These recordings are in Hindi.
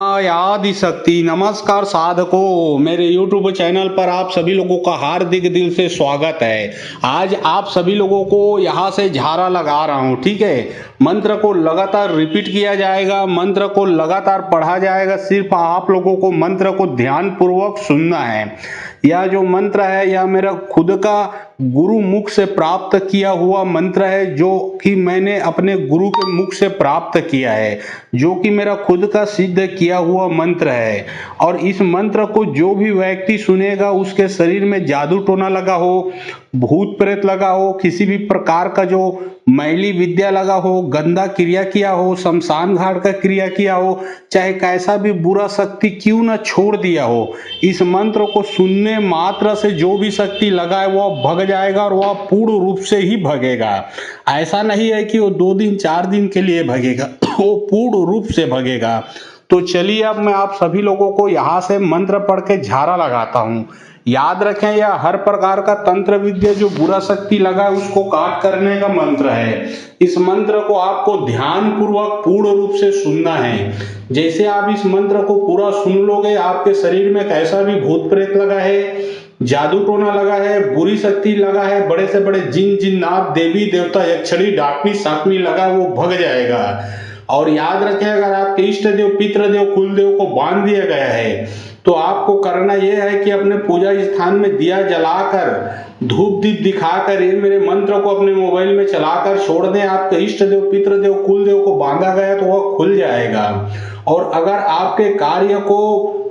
आदि शक्ति नमस्कार साधकों, मेरे YouTube चैनल पर आप सभी लोगों का हार्दिक दिल से स्वागत है। आज आप सभी लोगों को यहाँ से झारा लगा रहा हूँ, ठीक है। मंत्र को लगातार रिपीट किया जाएगा, मंत्र को लगातार पढ़ा जाएगा। सिर्फ आप लोगों को मंत्र को ध्यान पूर्वक सुनना है। यह जो मंत्र है यह मेरा खुद का गुरु मुख से प्राप्त किया हुआ मंत्र है, जो कि मैंने अपने गुरु के मुख से प्राप्त किया है, जो कि मेरा खुद का सिद्ध किया हुआ मंत्र है। और इस मंत्र को जो भी व्यक्ति सुनेगा उसके शरीर में जादू टोना लगा हो, भूत प्रेत लगा हो, किसी भी प्रकार का जो मैली विद्या लगा हो, गंदा क्रिया किया हो, शमशान घाट का क्रिया किया हो, चाहे कैसा भी बुरा शक्ति क्यों न छोड़ दिया हो, इस मंत्र को सुनने मात्र से जो भी शक्ति लगा है वह भग जाएगा, और वह पूर्ण रूप से ही भगेगा। ऐसा नहीं है कि वो 2 दिन 4 दिन के लिए भगेगा, वो पूर्ण रूप से भगेगा। तो चलिए अब मैं आप सभी लोगों को यहाँ से मंत्र पढ़ के झारा लगाता हूँ। याद रखें, यह हर प्रकार का तंत्र विद्या जो बुरा शक्ति लगा है उसको काट करने का मंत्र है। इस मंत्र को आपको ध्यान पूर्वक पूर्ण रूप से सुनना है। जैसे आप इस मंत्र को पूरा सुन लोगे, आपके शरीर में कैसा भी भूत प्रेत लगा है, जादू टोना लगा है, बुरी शक्ति लगा है, बड़े से बड़े जिन जिन्नात, देवी देवता, यक्षणी, डाकनी साकनी लगा है, वो भग जाएगा। और याद रखें, अगर आपके इष्ट देव, पितृदेव, कुलदेव को बांध दिया गया है तो आपको करना यह है कि अपने पूजा स्थान में दिया जलाकर, धूप दीप दिखाकर, ये मेरे मंत्र को अपने मोबाइल में चलाकर छोड़ दें। आपके इष्ट देव, पितृदेव, कुलदेव को बांधा गया तो वह खुल जाएगा। और अगर आपके कार्य को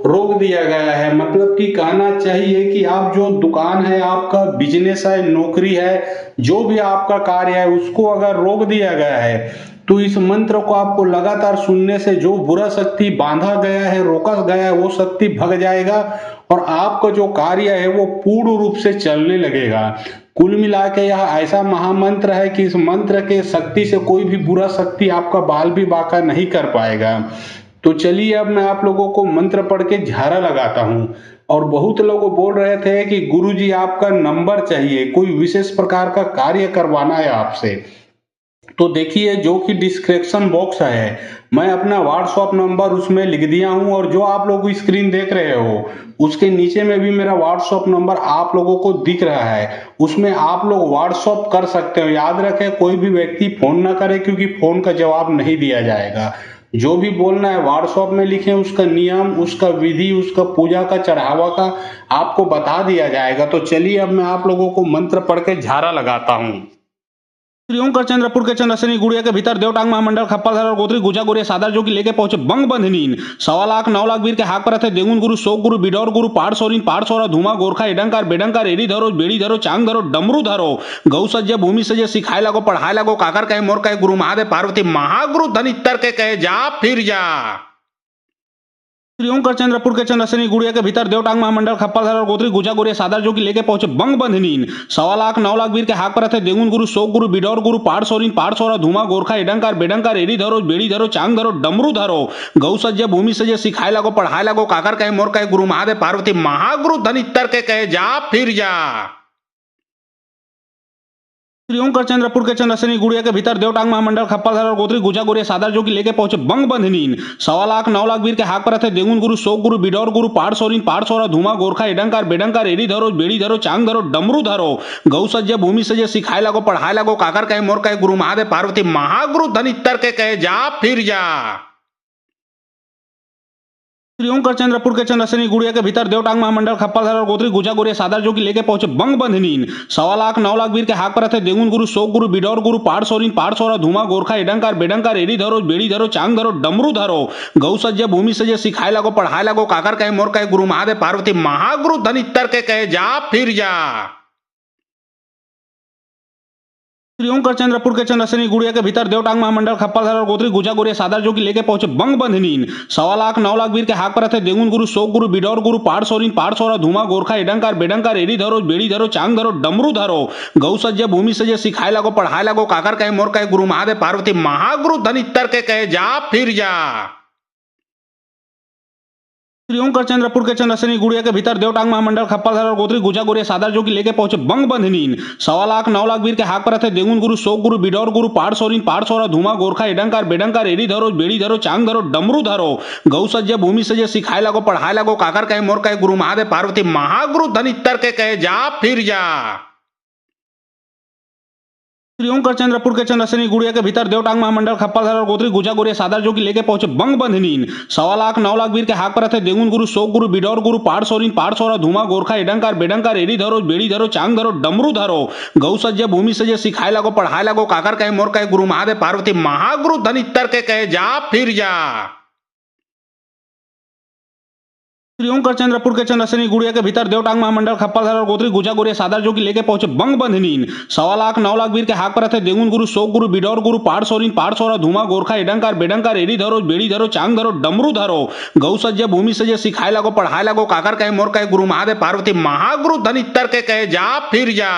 रोक दिया गया है, मतलब कि कहना चाहिए कि आप जो दुकान है, आपका बिजनेस है, नौकरी है, जो भी आपका कार्य है उसको अगर रोक दिया गया है तो इस मंत्र को आपको लगातार सुनने से जो बुरा शक्ति बांधा गया है, रोका गया है, वो शक्ति भग जाएगा और आपका जो कार्य है वो पूर्ण रूप से चलने लगेगा। कुल मिला के यह ऐसा महामंत्र है कि इस मंत्र के शक्ति से कोई भी बुरा शक्ति आपका बाल भी बांका नहीं कर पाएगा। तो चलिए अब मैं आप लोगों को मंत्र पढ़ के झारा लगाता हूँ। और बहुत लोग बोल रहे थे कि गुरुजी आपका नंबर चाहिए, कोई विशेष प्रकार का कार्य करवाना है आपसे। तो देखिए, जो कि डिस्क्रिप्शन बॉक्स है, मैं अपना व्हाट्सएप नंबर उसमें लिख दिया हूं, और जो आप लोग स्क्रीन देख रहे हो उसके नीचे में भी मेरा व्हाट्सएप नंबर आप लोगों को दिख रहा है, उसमें आप लोग व्हाट्सएप कर सकते हो। याद रखें, कोई भी व्यक्ति फोन ना करे, क्योंकि फोन का जवाब नहीं दिया जाएगा। जो भी बोलना है व्हाट्सएप में लिखें, उसका नियम, उसका विधि, उसका पूजा का, चढ़ावा का आपको बता दिया जाएगा। तो चलिए अब मैं आप लोगों को मंत्र पढ़ के झारा लगाता हूँ। श्री ओंकार चंद्रपुर के चंद्रशनी गुड़िया के भीतर देवटांग महामंडल खप्पा और गोत्री गुजा गुरिया सादर जो कि लेके पहुंचे बंग बंधनीन 1.25 लाख 9 लाख वीर के हाक पर थे देगुन गुरु, शोक गुरु, बिडौर गुरु, पाठ सोरिन, पाठ सोरा, धुमा, गोरखा, एडंकार, बेडंकार, एड़ी धरो, बेड़ी धरो, चांग धरो, डमरू धरो, गौ सज्ज, भूमि सज्ज, सिखाए लगो, पढ़ाए लगो, काकर कहे, मोर कहे, गुरु महादेव, पार्वती महागुरु धन इतर के कहे, जा फिर जा। श्री ओंकार चंद्रपुर के चंद्रशनी गुड़िया के भीतर देवटांग महामंडल खप्पा और गोत्री गुजा गुरिया सादर जो कि लेके पहुंचे बंग बंधनीन 1.25 लाख 9 लाख वीर के हाक पर थे देगुन गुरु, शोक गुरु, बिडौर गुरु, पाठ सोरिन, पाठ सोरा, धुमा, गोरखा, एडंकार, बेडंकार, एड़ी धरो, बेड़ी धरो, चांग धरो, डमरू धरो, गौ सज्ज, भूमि सज्ज, सिखाए लगो, पढ़ाए लगो, काकर कहे, मोर कहे, गुरु महादेव, पार्वती महागुरु धन इतर के कहे, जा फिर जा। श्री ओंकार चंद्रपुर के चंद्रशनी गुड़िया के भीतर देवटांग महामंडल खप्पा और गोत्री गुजा गुरिया सादर जो कि लेके पहुंचे बंग बंधनीन 1.25 लाख 9 लाख वीर के हाक पर थे देगुन गुरु, शोक गुरु, बिडौर गुरु, पाठ सोरिन, पाठ सोरा, धुमा, गोरखा, एडंकार, बेडंकार, एड़ी धरो, बेड़ी धरो, चांग धरो, डमरू धरो, गौ सज्ज, भूमि सज्ज, सिखाए लगो, पढ़ाए लगो, काकर कहे, मोर कहे, गुरु महादेव, पार्वती महागुरु धन इतर के कहे, जा फिर जा। श्री ओंकार चंद्रपुर के चंद्रशनी गुड़िया के भीतर देवटांग महामंडल खप्पा और गोत्री गुजा गुरिया सादर जो कि लेके पहुंचे बंग बंधनीन 1.25 लाख 9 लाख वीर के हाक पर थे देगुन गुरु, शोक गुरु, बिडौर गुरु, पाठ सोरिन, पाठ सोरा, धुमा, गोरखा, एडंकार, बेडंकार, एड़ी धरो, बेड़ी धरो, चांग धरो, डमरू धरो, गौ सज्ज, भूमि सज्ज, सिखाए लगो, पढ़ाए लगो, काकर कहे, मोर कहे, गुरु महादेव, पार्वती महागुरु धन इतर के कहे, जा फिर जा। श्री ओंकार चंद्रपुर के चंद्रशनी गुड़िया के भीतर देवटांग महामंडल खप्पा और गोत्री गुजा गुरिया सादर जो कि लेके पहुंचे बंग बंधनीन 1.25 लाख 9 लाख वीर के हाक पर थे देगुन गुरु, शोक गुरु, बिडौर गुरु, पाठ सोरिन, पाठ सोरा, धुमा, गोरखा, एडंकार, बेडंकार, एड़ी धरो, बेड़ी धरो, चांग धरो, डमरू धरो, गौ सज्ज, भूमि सज्ज, सिखाए लगो, पढ़ाए लगो, काकर कहे, मोर कहे, गुरु महादेव, पार्वती महागुरु धन इतर के कहे, जा फिर जा। श्री ओंकार चंद्रपुर के चंद्रसेनी गुड़िया के भीतर देवटांग महामंडल खप्परधर और गोत्री गुजा गुरिया सादर जो की लेके पहुंचे बंग बंधनीन 1.25 लाख 9 लाख वीर के हाक पर थे देगुन गुरु शोक गुरु बिडौर गुरु पाड़ सोरिन पाड़ सोरा धुमा गोरखा एडंकार बेडंकार एडी धरो बेड़ी धरो चांग धरो डमरू धरो गौ सज्ज भूमि सजे सिखाए लगो पढ़ाए लगो काकर कहे मोर कहे गुरु महादेव पार्वती महागुरु धनितर के कहे जा फिर जा। श्री ओंकार चंद्रपुर के चंद्रसेनी गुड़िया के भीतर देवटांग महामंडल खप्परधर और गोत्री गुजा गुरिया सादर जो की लेके पहुंचे बंग बंधनीन 1.25 लाख 9 लाख वीर के हाक पर थे देगुन गुरु शोक गुरु बिडौर गुरु पाड़ सोरिन पाड़ सोरा धुमा गोरखा एडंकार बेडंकार एडी धरो बेड़ी धरो चांग धरो डमरू धरो गौ सज्ज भूमि सजे सिखाए लगो पढ़ाए लगो काकर कहे मोर कहे गुरु महादेव पार्वती महागुरु धनितर के कहे जा फिर जा। श्री ओंकार चंद्रपुर के चंद्रसेनी गुड़िया के भीतर देवटांग महामंडल खप्परधर और गोत्री गुजा गुरिया सादर जो की लेके पहुंचे बंग बंधनीन 1.25 लाख 9 लाख वीर के हाक पर थे देगुन गुरु शोक गुरु बिडौर गुरु पाड़ सोरिन पाड़ सोरा धुमा गोरखा एडंकार बेडंकार एडी धरो बेड़ी धरो चांग धरो डमरू धरो गौ सज्ज भूमि सजे सिखाए लगो पढ़ाए लगो काकर कहे मोर कहे गुरु महादेव पार्वती महागुरु धनितर के कहे जा फिर जा।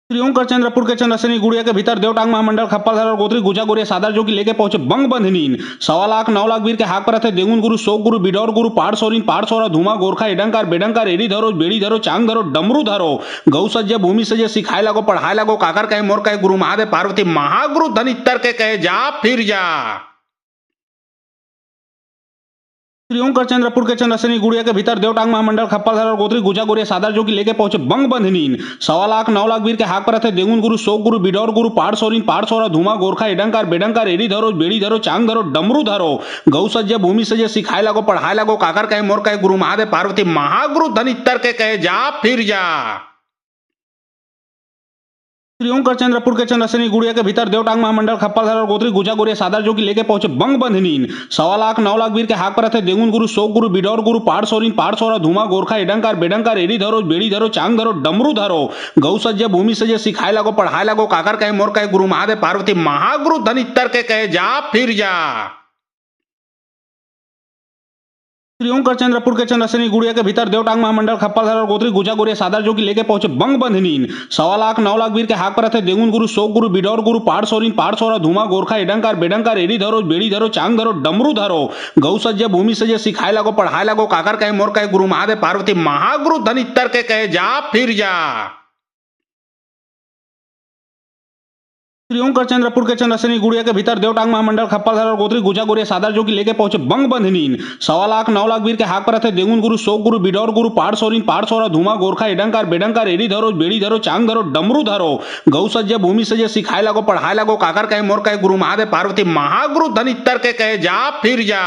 श्री ओंकार चंद्रपुर के चंद्रसेनी गुड़िया के भीतर देवटांग महामंडल खप्परधर और गोत्री गुजा गुरिया सादर जो की लेके पहुंचे बंग बंधनीन 1.25 लाख 9 लाख वीर के हाक पर थे देगुन गुरु शोक गुरु बिडौर गुरु पाड़ सोरिन पाड़ सोरा धुमा गोरखा एडंकार बेडंकार एडी धरो बेड़ी धरो चांग धरो डमरू धरो गौ सज्ज भूमि सजे सिखाए लगो पढ़ाए लगो काकर कहे मोर कहे गुरु महादेव पार्वती महागुरु धनितर के कहे जा फिर जा। श्री ओंकार चंद्रपुर के चंद्रसेनी गुड़िया के भीतर देवटांग महामंडल खप्परधर और गोत्री गुजा गुरिया सादर जो की लेके पहुंचे बंग बंधनीन 1.25 लाख 9 लाख वीर के हाक पर थे देगुन गुरु शोक गुरु बिडौर गुरु पाड़ सोरिन पाड़ सोरा धुमा गोरखा एडंकार बेडंकार एडी धरो बेड़ी धरो चांग धरो डमरू धरो गौ सज्ज भूमि सजे सिखाए लगो पढ़ाए लगो काकर कहे मोर कहे गुरु महादेव पार्वती महागुरु धनितर के कहे जा फिर जा। श्री ओंकार चंद्रपुर के चंद्रसेनी गुड़िया के भीतर देवटांग महामंडल खप्परधर और गोत्री गुजा गुरिया सादर जो की लेके पहुंचे बंग बंधनीन 1.25 लाख 9 लाख वीर के हाक पर थे देगुन गुरु शोक गुरु बिडौर गुरु पाड़ सोरिन पाड़ सोरा धुमा गोरखा एडंकार बेडंकार एडी धरो बेड़ी धरो चांग धरो डमरू धरो गौ सज्ज भूमि सजे सिखाए लगो पढ़ाए लगो काकर कहे मोर कहे गुरु महादेव पार्वती महागुरु धनितर के कहे जा फिर जा। श्री ओंकार चंद्रपुर के चंद्रसेनी गुड़िया के भीतर देवटांग महामंडल खप्परधर और गोत्री गुजा गुरिया सादर जो की लेके पहुंचे बंग बंधनीन 1.25 लाख 9 लाख वीर के हाक पर थे देगुन गुरु शोक गुरु बिडौर गुरु पाड़ सोरिन पाड़ सोरा धुमा गोरखा एडंकार बेडंकार एडी धरो बेड़ी धरो चांग धरो डमरू धरो गौ सज्ज भूमि सजे सिखाए लगो पढ़ाए लगो काकर कहे मोर कहे गुरु महादेव पार्वती महागुरु धनितर के कहे जा फिर जा। श्री ओंकार चंद्रपुर के चंद्रसेनी गुड़िया के भीतर देवटांग महामंडल खप्परधर और गोत्री गुजा गुरिया सादर जो की लेके पहुंचे बंग बंधनीन 1.25 लाख 9 लाख वीर के हाक पर थे देगुन गुरु शोक गुरु बिडौर गुरु पाड़ सोरिन पाड़ सोरा धुमा गोरखा एडंकार बेडंकार एडी धरो बेड़ी धरो चांग धरो डमरू धरो गौ सज्ज भूमि सजे सिखाए लगो पढ़ाए लगो काकर कहे मोर कहे गुरु महादेव पार्वती महागुरु धनितर के कहे जा फिर जा।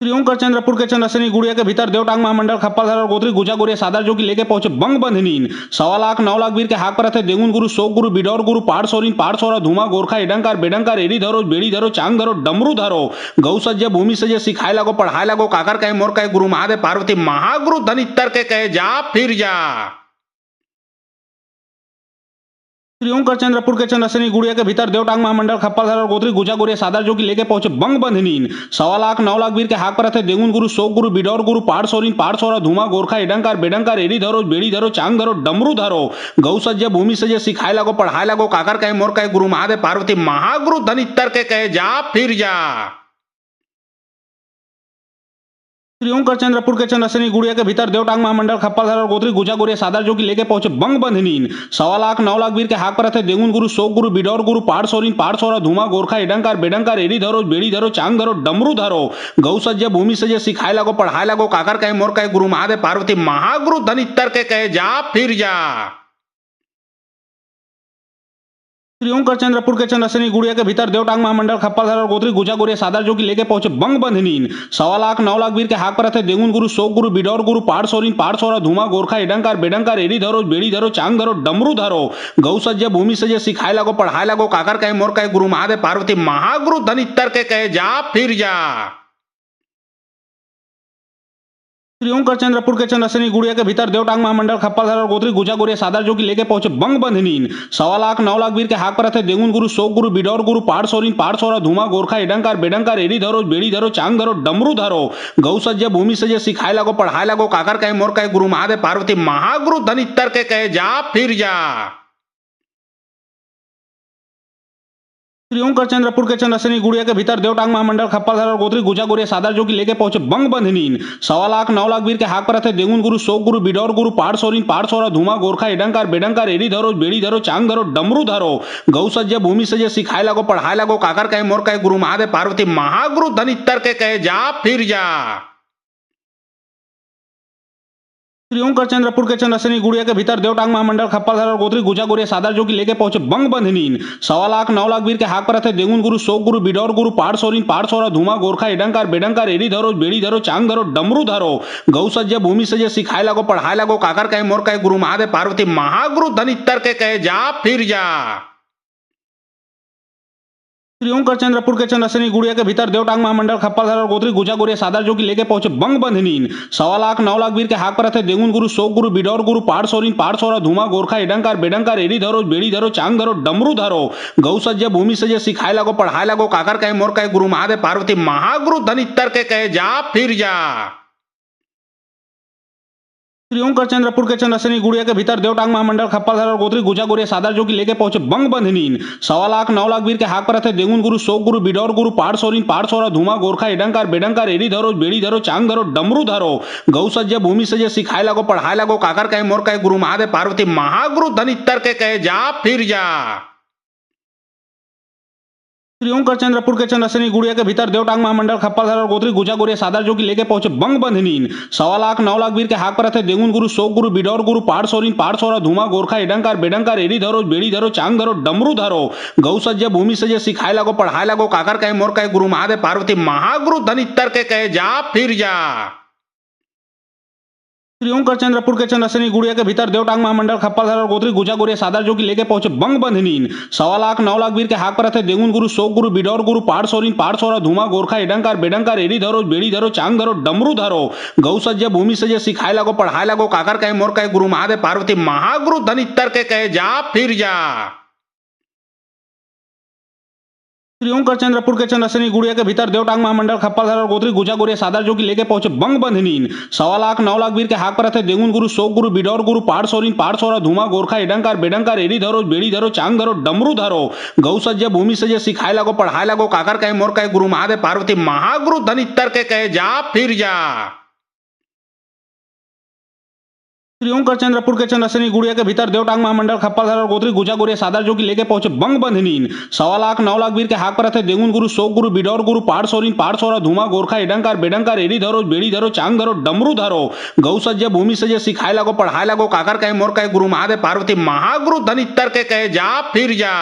श्री ओंकार चंद्रपुर के चंद्रसेनी गुड़िया के भीतर देवटांग महामंडल खप्परधर और गोत्री गुजा गुरिया सादर जो की लेके पहुंचे बंग बंधनीन 1.25 लाख 9 लाख वीर के हाक पर थे देगुन गुरु शोक गुरु बिडौर गुरु पाड़ सोरिन पाड़ सोरा धुमा गोरखा एडंकार बेडंकार एडी धरो बेड़ी धरो चांग धरो डमरू धरो गौ सज्ज भूमि सजे सिखाए लगो पढ़ाए लगो काकर कहे मोर कहे गुरु महादेव पार्वती महागुरु धनितर के कहे जा फिर जा। श्री ओंकार चंद्रपुर के चंद्रसेनी गुड़िया के भीतर देवटांग महामंडल खप्परधर और गोत्री गुजा गुरिया सादर जो की लेके पहुंचे बंग बंधनीन 1.25 लाख 9 लाख वीर के हाक पर थे देगुन गुरु शोक गुरु बिडौर गुरु पाड़ सोरिन पाड़ सोरा धुमा गोरखा एडंकार बेडंकार एडी धरो बेड़ी धरो चांग धरो डमरू धरो गौ सज्ज भूमि सजे सिखाए लगो पढ़ाए लगो काकर कहे मोर कहे गुरु महादेव पार्वती महागुरु धनितर के कहे जा फिर जा। श्री ओंकार चंद्रपुर के चंद्रसेनी गुड़िया के भीतर देवटांग महामंडल खप्परधर और गोत्री गुजा गुरिया सादर जो की लेके पहुंचे बंग बंधनीन 1.25 लाख 9 लाख वीर के हाक पर थे देगुन गुरु शोक गुरु बिडौर गुरु पाड़ सोरिन पाड़ सोरा धुमा गोरखा एडंकार बेडंकार एडी धरो बेड़ी धरो चांग धरो डमरू धरो गौ सज्ज भूमि सजे सिखाए लगो पढ़ाए लगो काकर कहे मोर कहे गुरु महादेव पार्वती महागुरु धनितर के कहे जा फिर जा। श्री ओंकार चंद्रपुर के चंद्रसेनी गुड़िया के भीतर देवटांग महामंडल खप्परधर और गोत्री गुजा गुरिया सादर जो की लेके पहुंचे बंग बंधनीन 1.25 लाख 9 लाख वीर के हाक पर थे देगुन गुरु शोक गुरु बिडौर गुरु पाड़ सोरिन पाड़ सोरा धुमा गोरखा एडंकार बेडंकार एडी धरो बेड़ी धरो चांग धरो डमरू धरो गौ सज्ज भूमि सजे सिखाए लगो पढ़ाए लगो काकर कहे मोर कहे गुरु महादेव पार्वती महागुरु धनितर के कहे जा फिर जा। श्री ओंकार चंद्रपुर के चंद्रसेनी गुड़िया के भीतर देवटांग महामंडल खप्परधर और गोत्री गुजा गुरिया सादर जो की लेके पहुंचे बंग बंधनीन 1.25 लाख 9 लाख वीर के हाक पर थे देगुन गुरु शोक गुरु बिडौर गुरु पाड़ सोरिन पाड़ सोरा धुमा गोरखा एडंकार बेडंकार एडी धरो बेड़ी धरो चांग धरो डमरू धरो गौ सज्ज भूमि सजे सिखाए लगो पढ़ाए लगो काकर कहे मोर कहे गुरु महादेव पार्वती महागुरु धनितर के कहे जा फिर जा। श्री ओंकार चंद्रपुर के चंद्रसेनी गुड़िया के भीतर देवटांग महामंडल खप्परधर और गोत्री गुजा गोरिया सादर जो की लेके पहुंचे बंग बंधनीन 1.25 लाख 9 लाख वीर के हाक पर थे देगुन गुरु शोक गुरु बिडौर गुरु पाठ सोरिन पाठ सोरा धुमा गोरखा एडंकार बेडंकार एडी धरो बेड़ी धरो चांग धरो डमरू धरो गौ सज्ज भूमि सजे सिखाए लगो पढ़ाए लगो काकर कहे मोर कहे गुरु महादेव पार्वती महागुरु धनितर के कहे जा फिर जा। श्री ओंकार चंद्रपुर के चंद्रसेनी गुड़िया के भीतर देवटांग महामंडल खप्परधर और गोत्री गुजा गोरिया सादर जो की लेके पहुंचे बंग बंधनीन 1.25 लाख 9 लाख वीर के हाक पर थे देगुन गुरु शोक गुरु बिडौर गुरु पाठ सोरिन पाठ सोरा धुमा गोरखा एडंकार बेडंकार एडी धरो बेड़ी धरो चांग धरो डमरू धरो गौ सज्ज भूमि सजे सिखाए लगो पढ़ाए लगो काकर कहे मोर कहे गुरु महादेव पार्वती महागुरु धनितर के कहे जा फिर जा। श्री ओंकार चंद्रपुर के चंद्रसेनी गुड़िया के भीतर देवटांग महामंडल खप्परधर और गोत्री गुजा गोरिया सादर जो की लेके पहुंचे बंग बंधनीन 1.25 लाख 9 लाख वीर के हाक पर थे देगुन गुरु शोक गुरु बिडौर गुरु पाठ सोरिन पाठ सोरा धुमा गोरखा एडंकार बेडंकार एडी धरो बेड़ी धरो चांग धरो डमरू धरो गौ सज्ज भूमि सजे सिखाए लगो पढ़ाए लगो काकर कहे मोर कहे गुरु महादेव पार्वती महागुरु धनितर के कहे जा फिर जा। श्री ओंकार चंद्रपुर के चंद्रसेनी गुड़िया के भीतर देवटांग महामंडल खप्परधर और गोत्री गुजा गोरिया सादर जो की लेके पहुंचे बंग बंधनीन 1.25 लाख 9 लाख वीर के हाक पर थे देगुन गुरु शोक गुरु बिडौर गुरु पाठ सोरिन पाठ सोरा धुमा गोरखा एडंकार बेडंकार एडी धरो बेड़ी धरो चांग धरो डमरू धरो गौ सज्ज भूमि सजे सिखाए लगो पढ़ाए लगो काकर कहे मोर कहे गुरु महादेव पार्वती महागुरु धनितर के कहे जा फिर जा। श्री ओंकार चंद्रपुर के चंद्रसेनी गुड़िया के भीतर देवटांग महामंडल खप्परधर और गोत्री गुजा गोरिया सादर जो की लेके पहुंचे बंग बंधनीन 1.25 लाख 9 लाख वीर के हाक पर थे देगुन गुरु शोक गुरु बिडौर गुरु पाठ सोरिन पाठ सोरा धुमा गोरखा एडंकार बेडंकार एडी धरो बेड़ी धरो चांग धरो डमरू धरो गौ सज्ज भूमि सजे सिखाए लगो पढ़ाए लगो काकर कहे मोर कहे गुरु महादेव पार्वती महागुरु धनितर के कहे जा फिर जा। श्री ओंकार चंद्रपुर के चंद्रसेनी गुड़िया के भीतर देवटांग महामंडल खप्परधर और गोत्री गुजा गोरिया सादर जो की लेके पहुंचे बंग बंधनीन 1.25 लाख 9 लाख वीर के हाक पर थे देगुन गुरु शोक गुरु बिडौर गुरु पाठ सोरिन पाठ सोरा धुमा गोरखा एडंकार बेडंकार एडी धरो बेड़ी धरो चांग धरो डमरू धरो गौ सज्ज भूमि सजे सिखाए लगो पढ़ाए लगो काकर कहे मोर कहे गुरु महादेव पार्वती महागुरु धनितर के कहे जा फिर जा। श्री ओंकार चंद्रपुर के चंद्रसेनी गुड़िया के भीतर देवटांग महामंडल खप्परधर और गोत्री गुजा गोरिया सादर जो की लेके पहुंचे बंग बंधनीन 1.25 लाख 9 लाख वीर के हाक पर थे देगुन गुरु शोक गुरु बिडौर गुरु पाठ सोरिन पाठ सोरा धुमा गोरखा एडंकार बेडंकार एडी धरो बेड़ी धरो चांग धरो डमरू धरो गौ सज्ज भूमि सजे सिखाए लगो पढ़ाए लगो काकर कहे मोर कहे गुरु महादेव पार्वती महागुरु धनितर के कहे जा फिर जा। श्री ओंकार चंद्रपुर के चंद्रसेनी गुड़िया के भीतर देवटांग महामंडल खप्परधर और गोत्री गुजा गोरिया सादर जो की लेके पहुंचे बंग बंधनीन 1.25 लाख 9 लाख वीर के हाक पर थे देगुन गुरु शोक गुरु बिडौर गुरु पाठ सोरिन पाठ सोरा धुमा गोरखा एडंकार बेडंकार एडी धरो बेड़ी धरो चांग धरो डमरू धरो गौ सज्ज भूमि सजे सिखाए लगो पढ़ाए लगो काकर कहे मोर कहे गुरु महादेव पार्वती महागुरु धनितर के कहे जा फिर जा।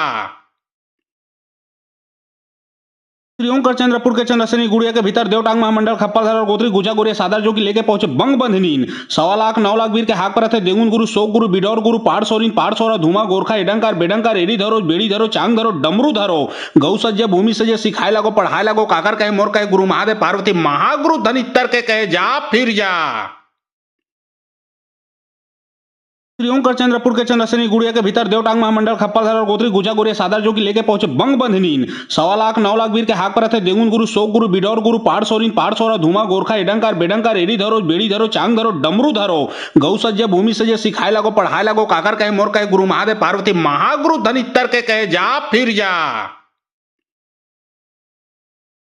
श्री ओंकार चंद्रपुर के चंद्रसेनी गुड़िया के भीतर देवटांग महामंडल खप्परधर और गोत्री गुजा गोरिया सादर जो की लेके पहुंचे बंग बंधनीन 1.25 लाख 9 लाख वीर के हाक पर थे देगुन गुरु शोक गुरु बिडौर गुरु पाठ सोरिन पाठ सोरा धुमा गोरखा एडंकार बेडंकार एडी धरो बेड़ी धरो चांग धरो डमरू धरो गौ सज्ज भूमि सजे सिखाए लगो पढ़ाए लगो काकर कहे मोर कहे गुरु महादेव पार्वती महागुरु धनितर के कहे जा फिर जा। श्री ओंकार चंद्रपुर के चंद्रसेनी गुड़िया के भीतर देवटांग महामंडल खप्परधर और गोत्री गुजा गोरिया सादर जो की लेके पहुंचे बंग बंधनीन 1.25 लाख 9 लाख वीर के हाक पर थे देगुन गुरु शोक गुरु बिडौर गुरु पाठ सोरिन पाठ सोरा धुमा गोरखा एडंकार बेडंकार एडी धरो बेड़ी धरो चांग धरो डमरू धरो गौ सज्ज भूमि सजे सिखाए लगो पढ़ाए लगो काकर कहे मोर कहे गुरु महादेव पार्वती महागुरु धनितर के कहे जा फिर जा।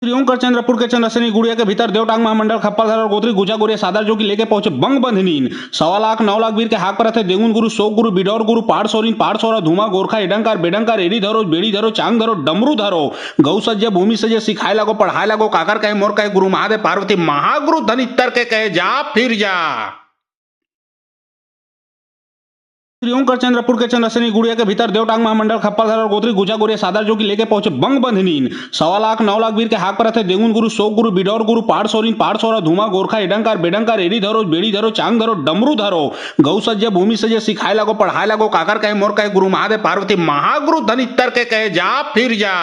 श्री ओंकार चंद्रपुर के चंद्रसेनी गुड़िया के भीतर देवटांग महामंडल खप्परधर और गोत्री गुजा गोरिया सादर जो की लेके पहुंचे बंग बंधनीन 1.25 लाख 9 लाख वीर के हाक पर थे देगुन गुरु शोक गुरु बिडौर गुरु पाठ सोरिन पाठ सोरा धुमा गोरखा एडंकार बेडंकार एडी धरो बेड़ी धरो चांग धरो डमरू धरो गौ सज्ज भूमि सजे सिखाए लगो पढ़ाए लगो काकर कहे मोर कहे गुरु महादेव पार्वती महागुरु धनितर के कहे जा फिर जा। श्री ओंकार चंद्रपुर के चंद्रसेनी गुड़िया के भीतर देवटांग महामंडल खप्परधर और गोत्री गुजा गोरिया सादर जो की लेके पहुंचे बंग बंधनीन 1.25 लाख 9 लाख वीर के हाक पर थे देगुन गुरु शोक गुरु बिडौर गुरु पाठ सोरिन पाठ सोरा धुमा गोरखा एडंकार बेडंकार एडी धरो बेड़ी धरो चांग धरो डमरू धरो गौ सज्ज भूमि सजे सिखाए लगो पढ़ाए लगो काकर कहे मोर कहे गुरु महादेव पार्वती महागुरु धनितर के कहे जा फिर जा।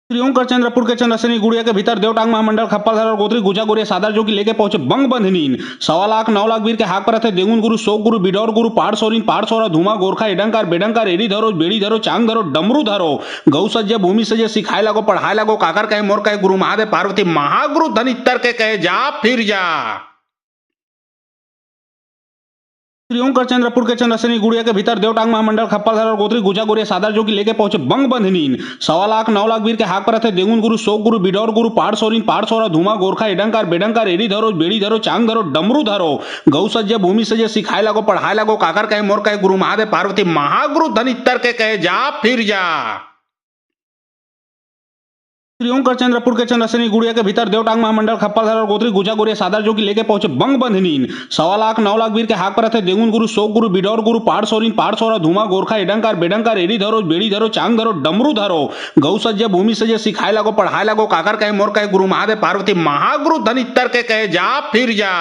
श्री ओंकार चंद्रपुर के चंद्रसेनी गुड़िया के भीतर देवटांग महामंडल खप्परधर और गोत्री गुजा गोरिया सादर जो की लेके पहुंचे बंग बंधनीन 1.25 लाख 9 लाख वीर के हाक पर थे देगुन गुरु शोक गुरु बिडौर गुरु पाठ सोरिन पाठ सोरा धुमा गोरखा एडंकार बेडंकार एडी धरो बेड़ी धरो चांग धरो डमरू धरो गौ सज्ज भूमि सजे सिखाए लगो पढ़ाए लगो काकर कहे मोर कहे गुरु महादेव पार्वती महागुरु धनितर के कहे जा फिर जा। श्री ओंकार चंद्रपुर के चंद्रसेनी गुड़िया के भीतर देवटांग महामंडल खप्परधर और गोत्री गुजा गोरिया सादर जो की लेके पहुंचे बंग बंधनीन 1.25 लाख 9 लाख वीर के हाक पर थे देगुन गुरु शोक गुरु बिडौर गुरु पाठ सोरिन पाठ सोरा धुमा गोरखा इडंकार बेडंकार एड़ी धरो बेड़ी धरो चांग धरो डमरू धरो गौ सज्ज भूमि सजे सिखाए लगो पढ़ाए लगो काकर कहे मोर कहे गुरु महादेव पार्वती महागुरु धनितर के कहे जा फिर जा। श्री ओंकार चंद्रपुर के चंद्रसेनी गुड़िया के भीतर देवटांग महामंडल खप्परधर और गोत्री गुजा गोरिया सादर जो की लेके पहुंचे बंग बंधनीन 1.25 लाख 9 लाख वीर के हाक पर थे देगुन गुरु शोक गुरु बिडौर गुरु पाठ सोरिन पाठ सोरा धुमा गोरखा इडंकार बेडंकार एड़ी धरो बेड़ी धरो चांग धरो डमरू धरो गौ सज्ज भूमि सजे सिखाए लगो पढ़ाए लगो काकर कहे मोर कहे गुरु महादेव पार्वती महागुरु धनितर के कहे जा फिर जा।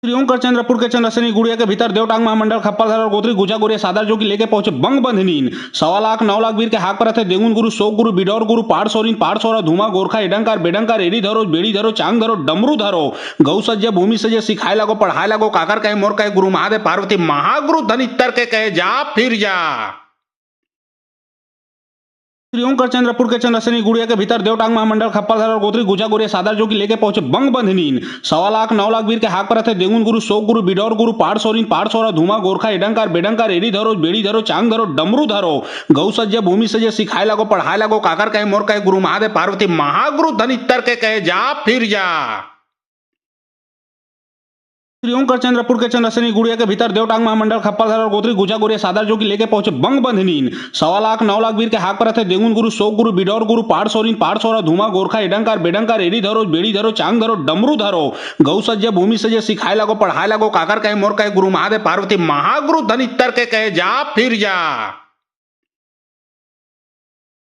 श्री ओंकार चंद्रपुर के चंद्रसेनी गुड़िया के भीतर देवटांग महामंडल खप्परधर और गोत्री गुजा गोरिया सादर जो की लेके पहुंचे बंग बंधनीन 1.25 लाख 9 लाख वीर के हाक पर थे देगुन गुरु शोक गुरु बिडौर गुरु पाठ सोरिन पाठ सोरा धुमा गोरखा इडंकार बेडंकार एड़ी धरो बेड़ी धरो चांग धरो डमरू धरो गौ सज्ज भूमि सजे सिखाए लगो पढ़ाए लगो काकर कहे मोर कहे गुरु महादेव पार्वती महागुरु धनितर के कहे जा फिर जा। श्री ओंकार चंद्रपुर के चंद्रसेनी गुड़िया के भीतर देवटांग महामंडल खप्परधर और गोत्री गुजा गोरिया सादर जो की लेके पहुंचे बंग बंधनीन 1.25 लाख 9 लाख वीर के हाक पर थे देगुन गुरु शोक गुरु बिडौर गुरु पाठ सोरिन पाठ सोरा धुमा गोरखा इडंकार बेडंकार एड़ी धरो बेड़ी धरो चांग धरो डमरू धरो गौ सज्ज भूमि सजे सिखाए लगो पढ़ाए लगो काकर कहे मोर कहे गुरु महादेव पार्वती महागुरु धनितर के कहे जा फिर जा। श्री ओंकार चंद्रपुर के चंद्रसेनी गुड़िया के भीतर देवटांग महामंडल खप्परधर और गोत्री गुजा गोरिया सादर जो की लेके पहुंचे बंग बंधनीन 1.25 लाख 9 लाख वीर के हाक पर थे देगुन गुरु शोक गुरु बिडौर गुरु पाठ सोरिन पाठ सोरा धुमा गोरखा इडंकार बेडंकार एड़ी धरो बेड़ी धरो चांग धरो डमरू धरो गौ सज्ज भूमि सजे सिखाए लगो पढ़ाए लगो काकर कहे मोर कहे गुरु महादेव पार्वती महागुरु धनितर के कहे जा फिर जा।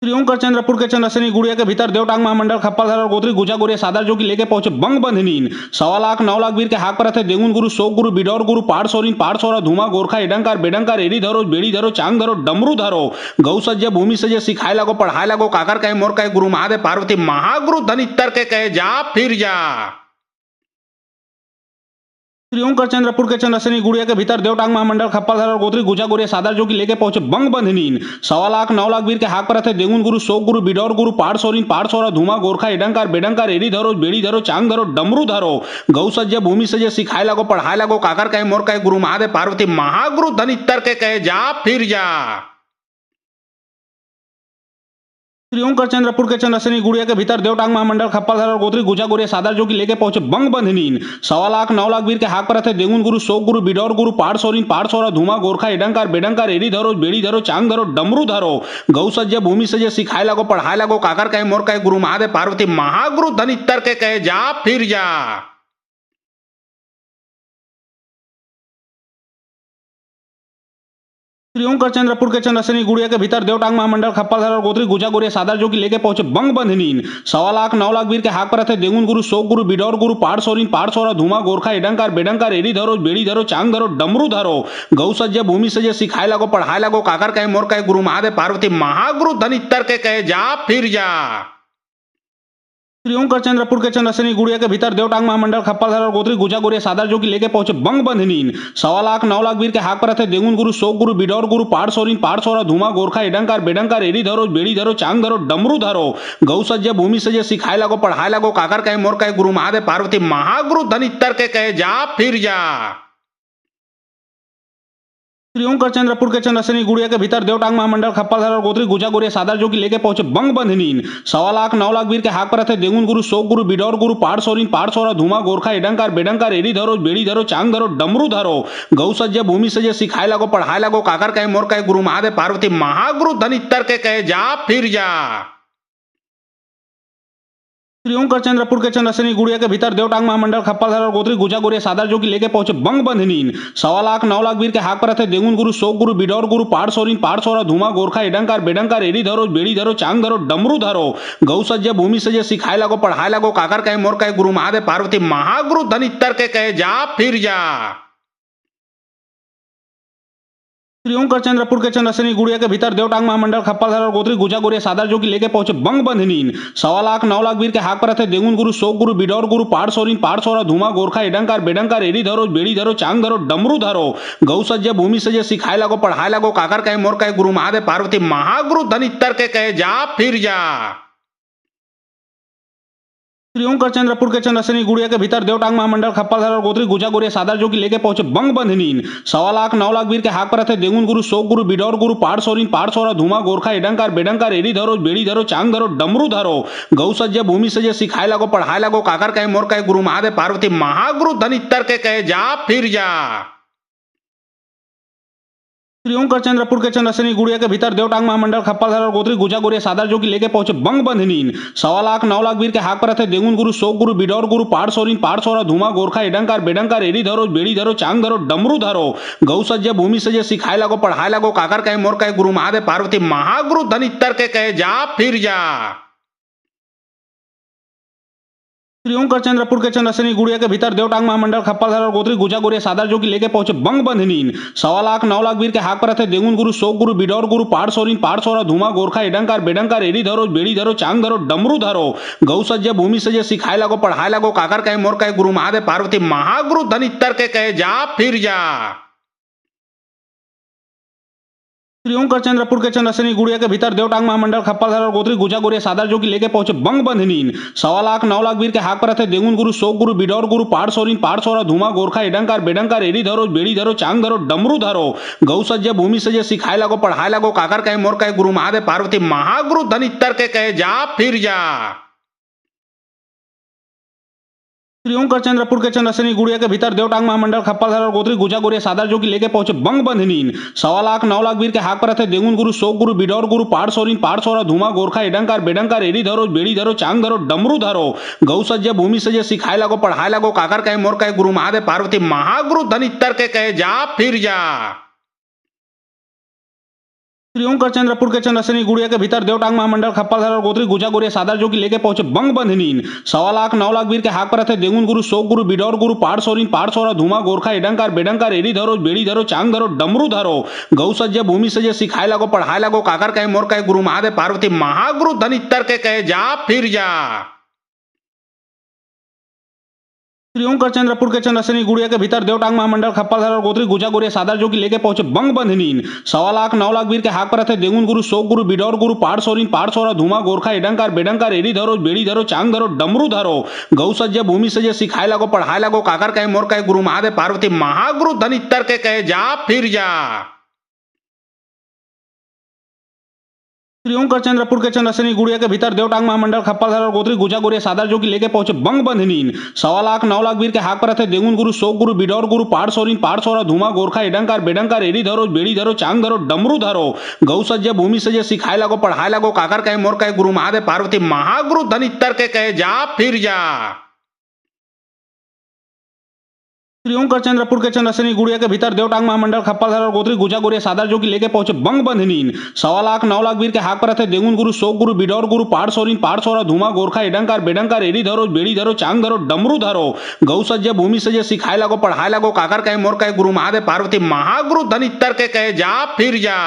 श्री ओंकार चंद्रपुर के चंद्रसेनी गुड़िया के भीतर देवटांग महामंडल खप्परधर और गोत्री गुजा गोरिया सादर जो की लेके पहुंचे बंग बंधनीन 1.25 लाख 9 लाख वीर के हाक पर थे देगुन गुरु शोक गुरु बिडौर गुरु पाठ सोरिन पाठ सोरा धुमा गोरखा इडंकार बेडंकार एड़ी धरो बेड़ी धरो चांग धरो डमरू धरो गौ सज्ज भूमि सजे सिखाए लगो पढ़ाए लगो काकर कहे मोर कहे गुरु महादेव पार्वती महागुरु धनितर के कहे जा फिर जा। श्री ओंकार चंद्रपुर के चंद्रसेनी गुड़िया के भीतर देवटांग महामंडल खप्परधर और गोत्री गुजा गोरिया सादर जो की लेके पहुंचे बंग बंधनीन 1.25 लाख 9 लाख वीर के हाक पर थे देगुन गुरु शोक गुरु बिडौर गुरु पाठ सोरिन पाठ सोरा धुमा गोरखा इडंकार बेडंकार एड़ी धरो बेड़ी धरो चांग धरो डमरू धरो गौ सज्ज भूमि सजे सिखाए लगो पढ़ाए लगो काकर कहे मोर कहे गुरु महादेव पार्वती महागुरु धनितर के कहे जा फिर जा। श्री ओंकार चंद्रपुर के चंद्रसेनी गुड़िया के भीतर देवटांग महामंडल खप्परधर और गोत्री गुजा गोरिया सादर जो की लेके पहुंचे बंग बंधनीन 1.25 लाख 9 लाख वीर के हाक पर थे देगुन गुरु शोक गुरु बिडौर गुरु पाठ सोरिन पाठ सोरा धुमा गोरखा इडंकार बेडंकार एड़ी धरो बेड़ी धरो चांग धरो डमरू धरो गौ सज्ज भूमि सजे सिखाए लगो पढ़ाए लगो काकर कहे मोर कहे गुरु महादेव पार्वती महागुरु धनितर के कहे जा फिर जा। श्री ओंकार चंद्रपुर के चंद्रसेनी गुड़िया के भीतर देवटांग महामंडल खप्परधर और गोत्री गुजा गोरिया सादर जो की लेके पहुंचे बंग बंधनीन 1.25 लाख 9 लाख वीर के हाक पर थे देगुन गुरु शोक गुरु बिडौर गुरु पाठ सोरिन पाठ सोरा धुमा गोरखा इडंकार बेडंकार एड़ी धरो बेड़ी धरो चांग धरो डमरू धरो गौ सज्ज भूमि सजे सिखाए लगो पढ़ाए लगो काकर कहे मोर कहे गुरु महादेव पार्वती महागुरु धनितर के कहे जा फिर जा। श्री ओंकार चंद्रपुर के चंद्रसेनी गुड़िया के भीतर देवटांग महामंडल खप्परधर और गोत्री गुजा गोरिया सादर जो की लेके पहुंचे बंग बंधनीन 1.25 लाख 9 लाख वीर के हाक पर थे देगुन गुरु शोक गुरु बिडौर गुरु पाठ सोरिन पाठ सोरा धुमा गोरखा इडंकार बेडंकार एड़ी धरो बेड़ी धरो चांग धरो डमरू धरो गौ सज्ज भूमि सजे सिखाए लगो पढ़ाए लगो काकर कहे मोर कहे गुरु महादेव पार्वती महागुरु धनितर के कहे जा फिर जा। श्री ओंकार चंद्रपुर के चंद्रसेनी गुड़िया के भीतर देवटांग महामंडल खप्परधर और गोत्री गुजा गोरिया सादर जो की लेके पहुंचे बंग बंधनीन 1.25 लाख 9 लाख वीर के हाक पर थे देगुन गुरु शोक गुरु बिडौर गुरु पाठ सोरिन पाठ सोरा धुमा गोरखा इडंकार बेडंकार एड़ी धरो बेड़ी धरो चांग धरो डमरू धरो गौ सज्ज भूमि सजे सिखाए लगो पढ़ाए लगो काकर कहे मोर कहे गुरु महादेव पार्वती महागुरु धनितर के कहे जा फिर जा। श्री ओंकार चंद्रपुर के चंद्रसेनी गुड़िया के भीतर देवटांग महामंडल खप्परधर और गोत्री गुजा गोरिया सादर जो की लेके पहुंचे बंग बंधनीन 1.25 लाख 9 लाख वीर के हाक पर थे देगुन गुरु शोक गुरु बिडौर गुरु पाठ सोरिन पाठ सोरा धुमा गोरखा इडंकार बेडंकार एड़ी धरो बेड़ी धरो चांग धरो डमरू धरो गौ सज्ज भूमि सजे सिखाए लगो पढ़ाए लगो काकर कहे मोर कहे गुरु महादेव पार्वती महागुरु धनितर के कहे जा फिर जा। श्री ओंकार चंद्रपुर के चंद्रसेनी गुड़िया के भीतर देवटांग महामंडल खप्परधर और गोत्री गुजा गोरिया सादर जो की लेके पहुंचे बंग बंधनीन 1.25 लाख 9 लाख वीर के हाक पर थे देगुन गुरु शोक गुरु बिडौर गुरु पाठ सोरिन पाठ सोरा धुमा गोरखा इडंकार बेडंकार एड़ी धरो बेड़ी धरो चांग धरो डमरू धरो गौ सज्ज भूमि सजे सिखाए लगो पढ़ाए लगो काकर कहे मोर कहे गुरु महादेव पार्वती महागुरु धनितर के कहे जा फिर जा। श्रीओंकर चंद्रपुर के चंद्रसेनी गुड़िया के भीतर देवटांग महामंडल खप्पलधर और गोत्री गुजा गोरिया सादर जो कि लेके पहुंचे बंग बंधनीन 1.25 लाख 9 लाख वीर के हाक पर थे देगुन गुरु शोक गुरु बिडौर गुरु पाड़ सोरिन पाड़ सोरा धुमा गोरखा इडंकार बेडंकार एडी धरो बेड़ी धरो चांग धरो डमरू धरो गौ सज्ज भूमि सजे सिखाए लगो पढ़ाए लगो काकर कहे मोर कहे गुरु महादेव पार्वती महागुरु धनितर के कहे जा फिर जा। श्रीओंकर चंद्रपुर के चंद्रसेनी गुड़िया के भीतर देवटांग महामंडल खप्पलधर और गोत्री गुजा गोरिया सादर जो कि लेके पहुंचे बंग बंधनीन 1.25 लाख 9 लाख वीर के हाक पर थे देगुन गुरु शोक गुरु बिडौर गुरु पाड़ सोरिन पाड़ सोरा धुमा गोरखा इडंकार बेडंकार एडी धरो बेड़ी धरो चांग धरो डमरू धरो गौ सज्ज भूमि सजे सिखाए लगो पढ़ाए लगो काकर कहे मोर कहे गुरु महादेव पार्वती महागुरु धनितर के कहे जा फिर जा। श्रीओंकर चंद्रपुर के चंद्रसेनी गुड़िया के भीतर देवटांग महामंडल खप्पलधर और गोत्री गुजा गोरिया सादर जो कि लेके पहुंचे बंग बंधनीन 1.25 लाख 9 लाख वीर के हाक पर थे देगुन गुरु शोक गुरु बिडौर गुरु पाड़ सोरिन पाड़ सोरा धुमा गोरखा इडंकार बेडंकार एडी धरो बेड़ी धरो चांग धरो डमरू धरो गौ सज्ज भूमि सजे सिखाए लगो पढ़ाए लगो काकर कहे मोर कहे गुरु महादेव पार्वती महागुरु धनितर के कहे जा फिर जा। श्रीओंकर चंद्रपुर के चंद्रसेनी गुड़िया के भीतर देवटांग महामंडल खप्पलधर और गोत्री गुजा गोरिया सादर जो कि लेके पहुंचे बंग बंधनीन 1.25 लाख 9 लाख वीर के हाक पर थे देगुन गुरु शोक गुरु बिडौर गुरु पाड़ सोरिन पाड़ सोरा धुमा गोरखा इडंकार बेडंकार एडी धरो बेड़ी धरो चांग धरो डमरू धरो गौ सज्ज भूमि सजे सिखाए लगो पढ़ाए लगो काकर कहे मोर कहे गुरु महादेव पार्वती महागुरु धनितर के कहे जा फिर जा। श्रीओंकर चंद्रपुर के चंद्रसेनी गुड़िया के भीतर देवटांग महामंडल खप्पलधर और गोत्री गुजा गोरिया सादर जो कि लेके पहुंचे बंग बंधनीन 1.25 लाख 9 लाख वीर के हाक पर थे देगुन गुरु शोक गुरु बिडौर गुरु पाड़ सोरिन पाड़ सोरा धुमा गोरखा इडंकार बेडंकार एडी धरो बेड़ी धरो चांग धरो डमरू धरो गौ सज्ज भूमि सजे सिखाए लगो पढ़ाए लगो काकर कहे मोर कहे गुरु महादेव पार्वती महागुरु धनितर के कहे जा फिर जा। श्रीओंकर चंद्रपुर के चंद्रसेनी गुड़िया के भीतर देवटांग महामंडल खप्पलधर और गोत्री गुजा गोरिया सादर जो कि लेके पहुंचे बंग बंधनीन 1.25 लाख 9 लाख वीर के हाक पर थे देगुन गुरु शोक गुरु बिडौर गुरु पाड़ सोरिन पाड़ सोरा धुमा गोरखा इडंकार बेडंकार एडी धरो बेड़ी धरो चांग धरो डमरू धरो गौ सज्ज भूमि सजे सिखाए लगो पढ़ाए लगो काकर कहे मोर कहे गुरु महादेव पार्वती महागुरु धनितर के कहे जा फिर जा। श्रीओंकर चंद्रपुर के चंद्रसेनी गुड़िया के भीतर देवटांग महामंडल खप्पलधर और गोत्री गुजा गोरिया सादर जो कि लेके पहुंचे बंग बंधनीन 1.25 लाख 9 लाख वीर के हाक पर थे देगुन गुरु शोक गुरु बिडौर गुरु पाड़ सोरिन पाड़ सोरा धुमा गोरखा इडंकार बेडंकार एडी धरो बेड़ी धरो चांग धरो डमरू धरो गौ सज्ज भूमि सजे सिखाए लगो पढ़ाए लगो काकर कहे मोर कहे गुरु महादेव पार्वती महागुरु धनितर के कहे जा फिर जा। श्रीओंकर चंद्रपुर के चंद्रसेनी गुड़िया के भीतर देवटांग महामंडल खप्पलधर और गोत्री गुजा गोरिया सादर जो कि लेके पहुंचे बंग बंधनीन 1.25 लाख 9 लाख वीर के हाक पर थे देगुन गुरु शोक गुरु बिडौर गुरु पाड़ सोरिन पाड़ सोरा धुमा गोरखा इडंकार बेडंकार एडी धरो बेड़ी धरो चांग धरो डमरू धरो गौ सज्ज भूमि सजे सिखाए लगो पढ़ाए लगो काकर कहे मोर कहे गुरु महादेव पार्वती महागुरु धनितर के कहे जा फिर जा। श्रीओंकर चंद्रपुर के चंद्रसेनी गुड़िया के भीतर देवटांग महामंडल खप्पलधर और गोत्री गुजा गोरिया सादर जो कि लेके पहुंचे बंग बंधनीन 1.25 लाख 9 लाख वीर के हाक पर थे देगुन गुरु शोक गुरु बिडौर गुरु पाड़ सोरिन पाड़ सोरा धुमा गोरखा इडंकार बेडंकार एडी धरो बेड़ी धरो चांग धरो डमरू धरो गौ सज्ज भूमि सजे सिखाए लगो पढ़ाए लगो काकर कहे मोर कहे गुरु महादेव पार्वती महागुरु धनितर के कहे जा फिर जा।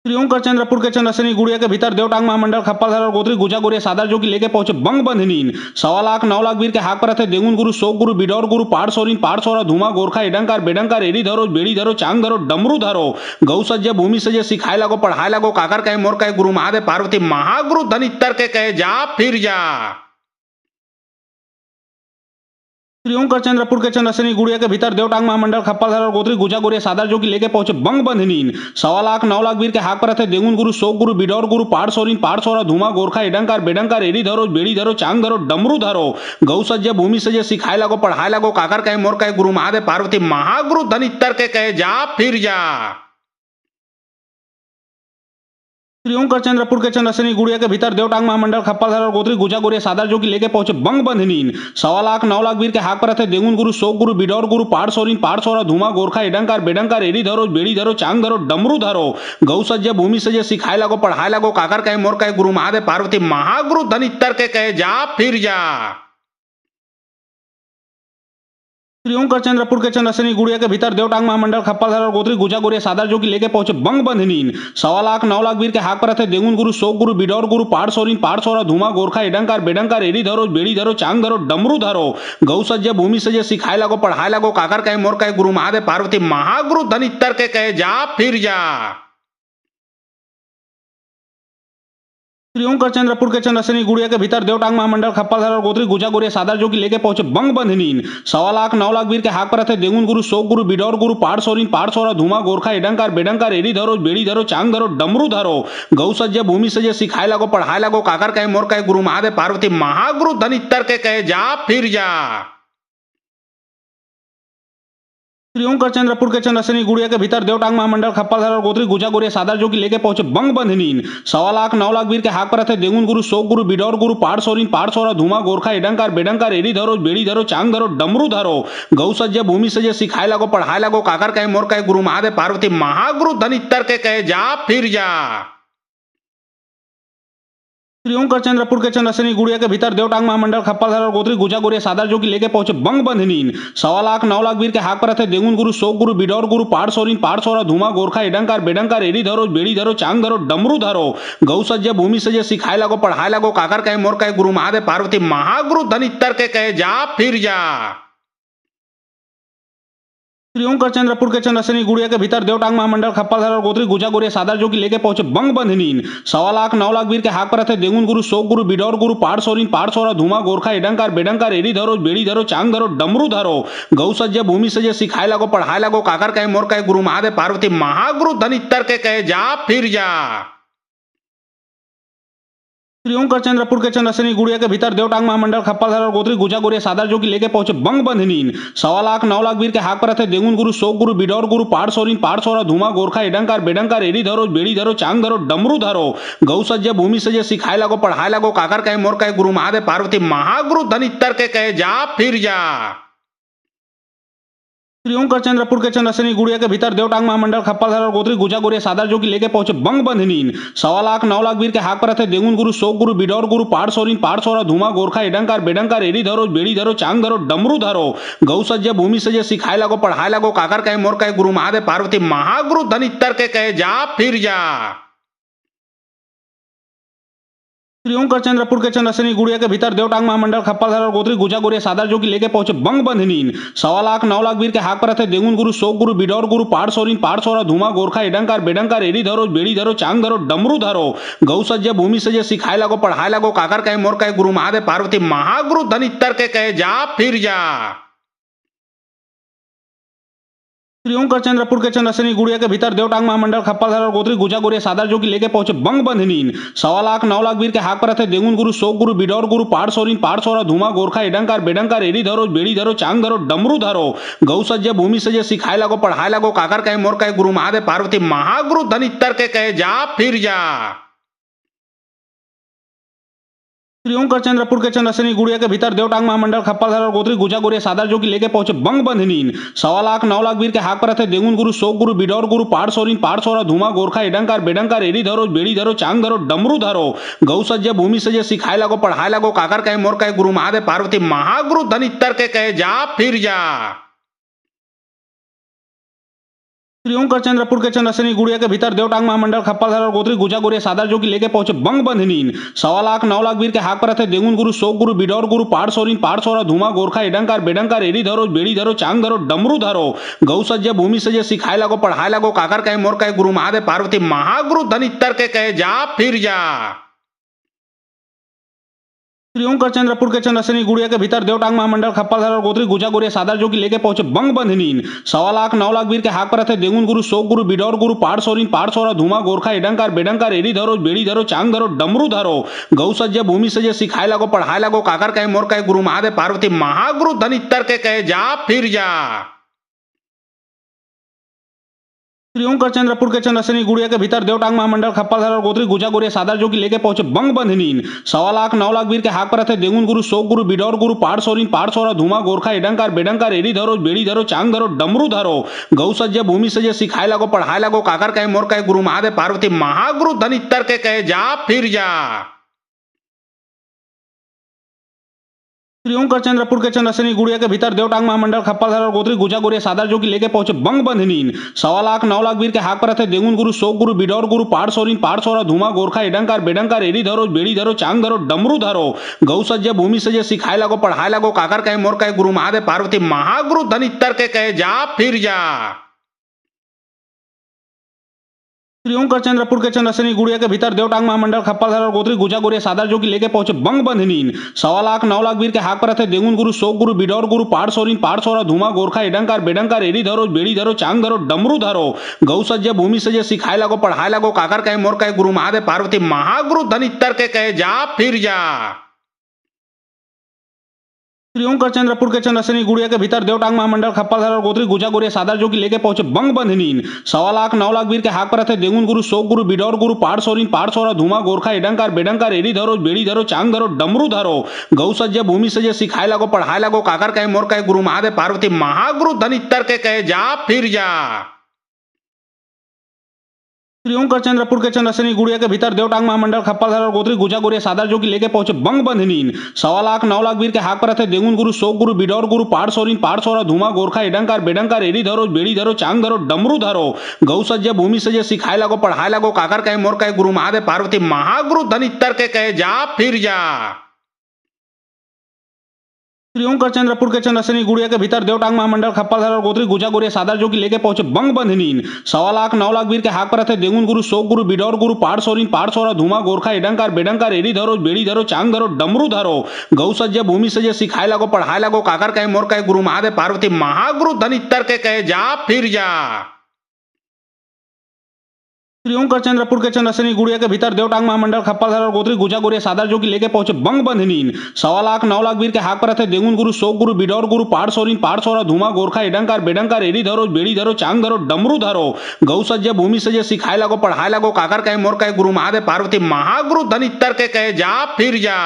श्रीओंकर चंद्रपुर के चंद्रसेनी गुड़िया के भीतर देवटांग महामंडल खप्पलधर और गोत्री गुजा गोरिया सादर जो कि लेके पहुंचे बंग बंधनीन 1.25 लाख 9 लाख वीर के हाक पर थे देगुन गुरु शोक गुरु बिडौर गुरु पाड़ सोरिन पाड़ सोरा धुमा गोरखा इडंकार बेडंकार एडी धरो बेड़ी धरो चांग धरो डमरू धरो गौ सज्ज भूमि सजे सिखाए लगो पढ़ाए लगो काकर कहे मोर कहे गुरु महादेव पार्वती महागुरु धनितर के कहे जा फिर जा। श्रीओंकर चंद्रपुर के चंद्रसेनी गुड़िया के भीतर देवटांग महामंडल खप्पलधर और गोत्री गुजा गोरिया सादर जो कि लेके पहुंचे बंग बंधनीन 1.25 लाख 9 लाख वीर के हाक पर थे देगुन गुरु शोक गुरु बिडौर गुरु पाड़ सोरिन पाड़ सोरा धुमा गोरखा इडंकार बेडंकार एडी धरो बेड़ी धरो चांग धरो डमरू धरो गौ सज्ज भूमि सजे सिखाए लगो पढ़ाए लगो काकर कहे मोर कहे गुरु महादेव पार्वती महागुरु धनितर के कहे जा फिर जा। श्रीओंकर चंद्रपुर के चंद्रसेनी गुड़िया के भीतर देवटांग महामंडल खप्पलधर और गोत्री गुजा गोरिया सादर जो कि लेके पहुंचे बंग बंधनीन 1.25 लाख 9 लाख वीर के हाक पर थे देगुन गुरु शोक गुरु बिडौर गुरु पाड़ सोरिन पाड़ सोरा धुमा गोरखा इडंकार बेडंकार एडी धरो बेड़ी धरो चांग धरो डमरू धरो गौ सज्ज भूमि सजे सिखाए लगो पढ़ाए लगो काकर कहे मोर कहे गुरु महादेव पार्वती महागुरु धनितर के कहे जा फिर जा। श्रीओंकर चंद्रपुर के चंद्रसेनी गुड़िया के भीतर देवटांग महामंडल खप्पलधर और गोत्री गुजा गोरिया सादर जो कि लेके पहुंचे बंग बंधनीन 1.25 लाख 9 लाख वीर के हाक पर थे देगुन गुरु शोक गुरु बिडौर गुरु पाड़ सोरिन पाड़ सोरा धुमा गोरखा इडंकार बेडंकार एडी धरो बेड़ी धरो चांग धरो डमरू धरो गौ सज्ज भूमि सजे सिखाए लगो पढ़ाए लगो काकर कहे मोर कहे गुरु महादेव पार्वती महागुरु धनितर के कहे जा फिर जा। श्रीओंकर चंद्रपुर के चंद्रसेनी गुड़िया के भीतर देवटांग महामंडल खप्पाधर और गोत्री गुजा गोरिया सादर जो कि लेके पहुंचे बंग बंधनीन 1.25 लाख 9 लाख वीर के हाक पर थे देगुन गुरु शोक गुरु बिडौर गुरु पाड़ सोरिन पाड़ सोरा धुमा गोरखा एडंकार बेडंकार एडी धरो बेड़ी धरो चांग धरो डमरू धरो गौ सज्ज भूमि सजे सिखाए लगो पढ़ाए लगो काकर कहे मोर कहे गुरु महादेव पार्वती महागुरु धन इतर के कहे जा फिर जा। श्रीओंकर चंद्रपुर के चंद्रसेनी गुड़िया के भीतर देवटांग महामंडल खप्पाधर और गोत्री गुजा गोरिया सादर जो कि लेके पहुंचे बंग बंधनीन 1.25 लाख 9 लाख वीर के हाक पर थे देगुन गुरु शोक गुरु बिडौर गुरु पाड़ सोरिन पाड़ सोरा धुमा गोरखा एडंकार बेडंकार एडी धरो बेड़ी धरो चांग धरो डमरू धरो गौ सज्ज भूमि सजे सिखाए लगो पढ़ाए लगो काकर कहे मोर कहे गुरु महादेव पार्वती महागुरु धन इतर के कहे जा फिर जा। श्रीओंकर चंद्रपुर के चंद्रसेनी गुड़िया के भीतर देवटांग महामंडल खप्पाधर और गोत्री गुजा गोरिया सादर जो कि लेके पहुंचे बंग बंधनीन 1.25 लाख 9 लाख वीर के हाक पर थे देगुन गुरु शोक गुरु बिडौर गुरु पाड़ सोरिन पाड़ सोरा धुमा गोरखा एडंकार बेडंकार एडी धरो बेड़ी धरो चांग धरो डमरू धरो गौ सज्ज भूमि सजे सिखाए लगो पढ़ाए लगो काकर कहे मोर कहे गुरु महादेव पार्वती महागुरु धन इतर के कहे जा फिर जा। श्रीओंकर चंद्रपुर के चंद्रसेनी गुड़िया के भीतर देवटांग महामंडल खप्पाधर और गोत्री गुजा गोरिया सादर जो कि लेके पहुंचे बंग बंधनीन 1.25 लाख 9 लाख वीर के हाक पर थे देगुन गुरु शोक गुरु बिडौर गुरु पाड़ सोरिन पाड़ सोरा धुमा गोरखा एडंकार बेडंकार एडी धरो बेड़ी धरो चांग धरो डमरू धरो गौ सज्ज भूमि सजे सिखाए लगो पढ़ाए लगो काकर कहे मोर कहे गुरु महादेव पार्वती महागुरु धन इतर के कहे जा फिर जा। श्रीओंकर चंद्रपुर के चंद्रसेनी गुड़िया के भीतर देवटांग महामंडल खप्पाधर और गोत्री गुजा गोरिया सादर जो कि लेके पहुंचे बंग बंधनीन 1.25 लाख 9 लाख वीर के हाक पर थे देगुन गुरु शोक गुरु बिडौर गुरु पाड़ सोरिन पाड़ सोरा धुमा गोरखा एडंकार बेडंकार एडी धरो बेड़ी धरो चांग धरो डमरू धरो गौ सज्ज भूमि सजे सिखाए लगो पढ़ाए लगो काकर कहे मोर कहे गुरु महादेव पार्वती महागुरु धन इतर के कहे जा फिर जा। श्रीओंकर चंद्रपुर के चंद्रसेनी गुड़िया के भीतर देवटांग महामंडल खप्पाधर और गोत्री गुजा गोरिया सादर जो कि लेके पहुंचे बंग बंधनीन 1.25 लाख 9 लाख वीर के हाक पर थे देगुन गुरु शोक गुरु बिडौर गुरु पाड़ सोरिन पाड़ सोरा धुमा गोरखा एडंकार बेडंकार एडी धरो बेड़ी धरो चांग धरो डमरू धरो गौ सज्ज भूमि सजे सिखाए लगो पढ़ाए लगो काकर कहे मोर कहे गुरु महादेव पार्वती महागुरु धन इतर के कहे जा फिर जा। श्रीओंकर चंद्रपुर के चंद्रसेनी गुड़िया के भीतर देवटांग महामंडल खप्पाधर और गोत्री गुजा गोरिया सादर जो कि लेके पहुंचे बंग बंधनीन 1.25 लाख 9 लाख वीर के हाक पर थे देगुन गुरु शोक गुरु बिडौर गुरु पाड़ सोरिन पाड़ सोरा धुमा गोरखा एडंकार बेडंकार एडी धरो बेड़ी धरो चांग धरो डमरू धरो गौ सज्ज भूमि सजे सिखाए लगो पढ़ाए लगो काकर कहे मोर कहे गुरु महादेव पार्वती महागुरु धन इतर के कहे जा फिर जा। श्रीओंकर चंद्रपुर के चंद्रसेनी गुड़िया के भीतर देवटांग महामंडल खप्पाधर और गोत्री गुजा गोरिया सादर जो कि लेके पहुंचे बंग बंधनीन 1.25 लाख 9 लाख वीर के हाक पर थे देगुन गुरु शोक गुरु बिडौर गुरु पाड़ सोरिन पाड़ सोरा धुमा गोरखा एडंकार बेडंकार एडी धरो बेड़ी धरो चांग धरो डमरू धरो गौ सज्ज भूमि सजे सिखाए लगो पढ़ाए लगो काकर कहे मोर कहे गुरु महादेव पार्वती महागुरु धन इतर के कहे जा फिर जा। श्रीओंकर चंद्रपुर के चंद्रसेनी गुड़िया के भीतर देवटांग महामंडल खप्पाधर और गोत्री गुजा गोरिया सादर जो कि लेके पहुंचे बंग बंधनीन 1.25 लाख 9 लाख वीर के हाक पर थे देगुन गुरु शोक गुरु बिडौर गुरु पाड़ सोरिन पाड़ सोरा धुमा गोरखा एडंकार बेडंकार एडी धरो बेड़ी धरो चांग धरो डमरू धरो गौ सज्ज भूमि सजे सिखाए लगो पढ़ाए लगो काकर कहे मोर कहे गुरु महादेव पार्वती महागुरु धन इतर के कहे जा फिर जा। श्रीओंकर चंद्रपुर के चंद्रसेनी गुड़िया के भीतर देवटांग महामंडल खप्पाधर और गोत्री गुजा गोरिया सादर जो कि लेके पहुंचे बंग बंधनीन 1.25 लाख 9 लाख वीर के हाक पर थे देगुन गुरु शोक गुरु बिडौर गुरु पाड़ सोरिन पाड़ सोरा धुमा गोरखा एडंकार बेडंकार एडी धरो बेड़ी धरो चांग धरो डमरू धरो गौ सज्ज भूमि सजे सिखाए लगो पढ़ाए लगो काकर कहे मोर कहे गुरु महादेव पार्वती महागुरु धन इतर के कहे जा फिर जा। श्रीओंकर चंद्रपुर के चंद्रसेनी गुड़िया के भीतर देवटांग महामंडल खप्पाधर और गोत्री गुजा गोरिया सादर जो कि लेके पहुंचे बंग बंधनीन 1.25 लाख 9 लाख वीर के हाक पर थे देगुन गुरु शोक गुरु बिडौर गुरु पाड़ सोरिन पाड़ सोरा धुमा गोरखा एडंकार बेडंकार एडी धरो बेड़ी धरो चांग धरो डमरू धरो गौ सज्ज भूमि सजे सिखाए लगो पढ़ाए लगो काकर कहे मोर कहे गुरु महादेव पार्वती महागुरु धन इतर के कहे जा फिर जा। श्रीओंकर चंद्रपुर के चंद्रसेनी गुड़िया के भीतर देवटांग महामंडल खप्पाधर और गोत्री गुजा गोरिया सादर जो कि लेके पहुंचे बंग बंधनीन 1.25 लाख 9 लाख वीर के हाक पर थे देगुन गुरु शोक गुरु बिडौर गुरु पाड़ सोरिन पाड़ सोरा धुमा गोरखा एडंकार बेडंकार एडी धरो बेड़ी धरो चांग धरो डमरू धरो गौ सज्ज भूमि सजे सिखाए लगो पढ़ाए लगो काकर कहे मोर कहे गुरु महादेव पार्वती महागुरु धन इतर के कहे जा फिर जा। श्रीओंकर चंद्रपुर के चंद्रसेनी गुड़िया के भीतर देवटांग महामंडल खप्पाधर और गोत्री गुजा गोरिया सादर जो कि लेके पहुंचे बंग बंधनीन 1.25 लाख 9 लाख वीर के हाक पर थे देगुन गुरु शोक गुरु बिडौर गुरु पाड़ सोरिन पाड़ सोरा धुमा गोरखा एडंकार बेडंकार एडी धरो बेड़ी धरो चांग धरो डमरू धरो गौ सज्ज भूमि सजे सिखाए लगो पढ़ाए लगो काकर कहे मोर कहे गुरु महादेव पार्वती महागुरु धन इतर के कहे जा फिर जा। श्रीओंकर चंद्रपुर के चंद्रसेनी गुड़िया के भीतर देवटांग महामंडल खप्परधर और गोत्री गुजा गोरिया सादर जो की लेके पहुंचे बंग बंधनीन 1.25 लाख 9 लाख वीर के हाक पर थे देगुन गुरु शोक गुरु बिडौर गुरु पाड़ सोरिन पाड़ सोरा धुमा गोरखा इडंकार बेडंकार एडी धरो बेड़ी धरो चांग धरो डमरू धरो गौ सज्ज भूमि सजे सिखाए लगो पढ़ाए लगो काकर कहे मोर कहे गुरु महादेव पार्वती महागुरु धनितर के कहे जा फिर जा। श्रीओंकर चंद्रपुर के चंद्रसेनी गुड़िया के भीतर देवटांग महामंडल खप्परधर और गोत्री गुजा गोरिया सादर जो की लेके पहुंचे बंग बंधनीन 1.25 लाख 9 लाख वीर के हाक पर थे देगुन गुरु शोक गुरु बिडौर गुरु पाड़ सोरिन पाड़ सोरा धुमा गोरखा इडंकार बेडंकार एडी धरो बेड़ी धरो चांग धरो डमरू धरो गौ सज्ज भूमि सजे सिखाए लगो पढ़ाए लगो काकर कहे मोर कहे गुरु महादेव पार्वती महागुरु धनितर के कहे जा फिर जा। श्रीओंकर चंद्रपुर के चंद्रसेनी गुड़िया के भीतर देवटांग महामंडल खप्परधर और गोत्री गुजा गोरिया सादर जो की लेके पहुंचे बंग बंधनीन 1.25 लाख 9 लाख वीर के हाक पर थे देगुन गुरु शोक गुरु बिडौर गुरु पाड़ सोरिन पाड़ सोरा धुमा गोरखा इडंकार बेडंकार एडी धरो बेड़ी धरो चांग धरो डमरू धरो गौ सज्ज भूमि सजे सिखाए लगो पढ़ाए लगो काकर कहे मोर कहे गुरु महादेव पार्वती महागुरु धनितर के कहे जा फिर जा। श्रीओंकर चंद्रपुर के चंद्रसेनी गुड़िया के भीतर देवटांग महामंडल खप्परधर और गोत्री गुजा गोरिया सादर जो की लेके पहुंचे बंग बंधनीन 1.25 लाख 9 लाख वीर के हाक पर थे देगुन गुरु शोक गुरु बिडौर गुरु पाड़ सोरिन पाड़ सोरा धुमा गोरखा इडंकार बेडंकार एडी धरो बेड़ी धरो चांग धरो डमरू धरो गौ सज्ज भूमि सजे सिखाए लगो पढ़ाए लगो काकर कहे मोर कहे गुरु महादेव पार्वती महागुरु धनितर के कहे जा फिर जा। श्रीओंकर चंद्रपुर के चंद्रसेनी गुड़िया के भीतर देवटांग महामंडल खप्परधर और गोत्री गुजा गोरिया सादर जो की लेके पहुंचे बंग बंधनीन 1.25 लाख 9 लाख वीर के हाक पर थे देगुन गुरु शोक गुरु बिडौर गुरु पाड़ सोरिन पाड़ सोरा धुमा गोरखा इडंकार बेडंकार एडी धरो बेड़ी धरो चांग धरो डमरू धरो गौ सज्ज भूमि सजे सिखाए लगो पढ़ाए लगो काकर कहे मोर कहे गुरु महादेव पार्वती महागुरु धनितर के कहे जा फिर जा।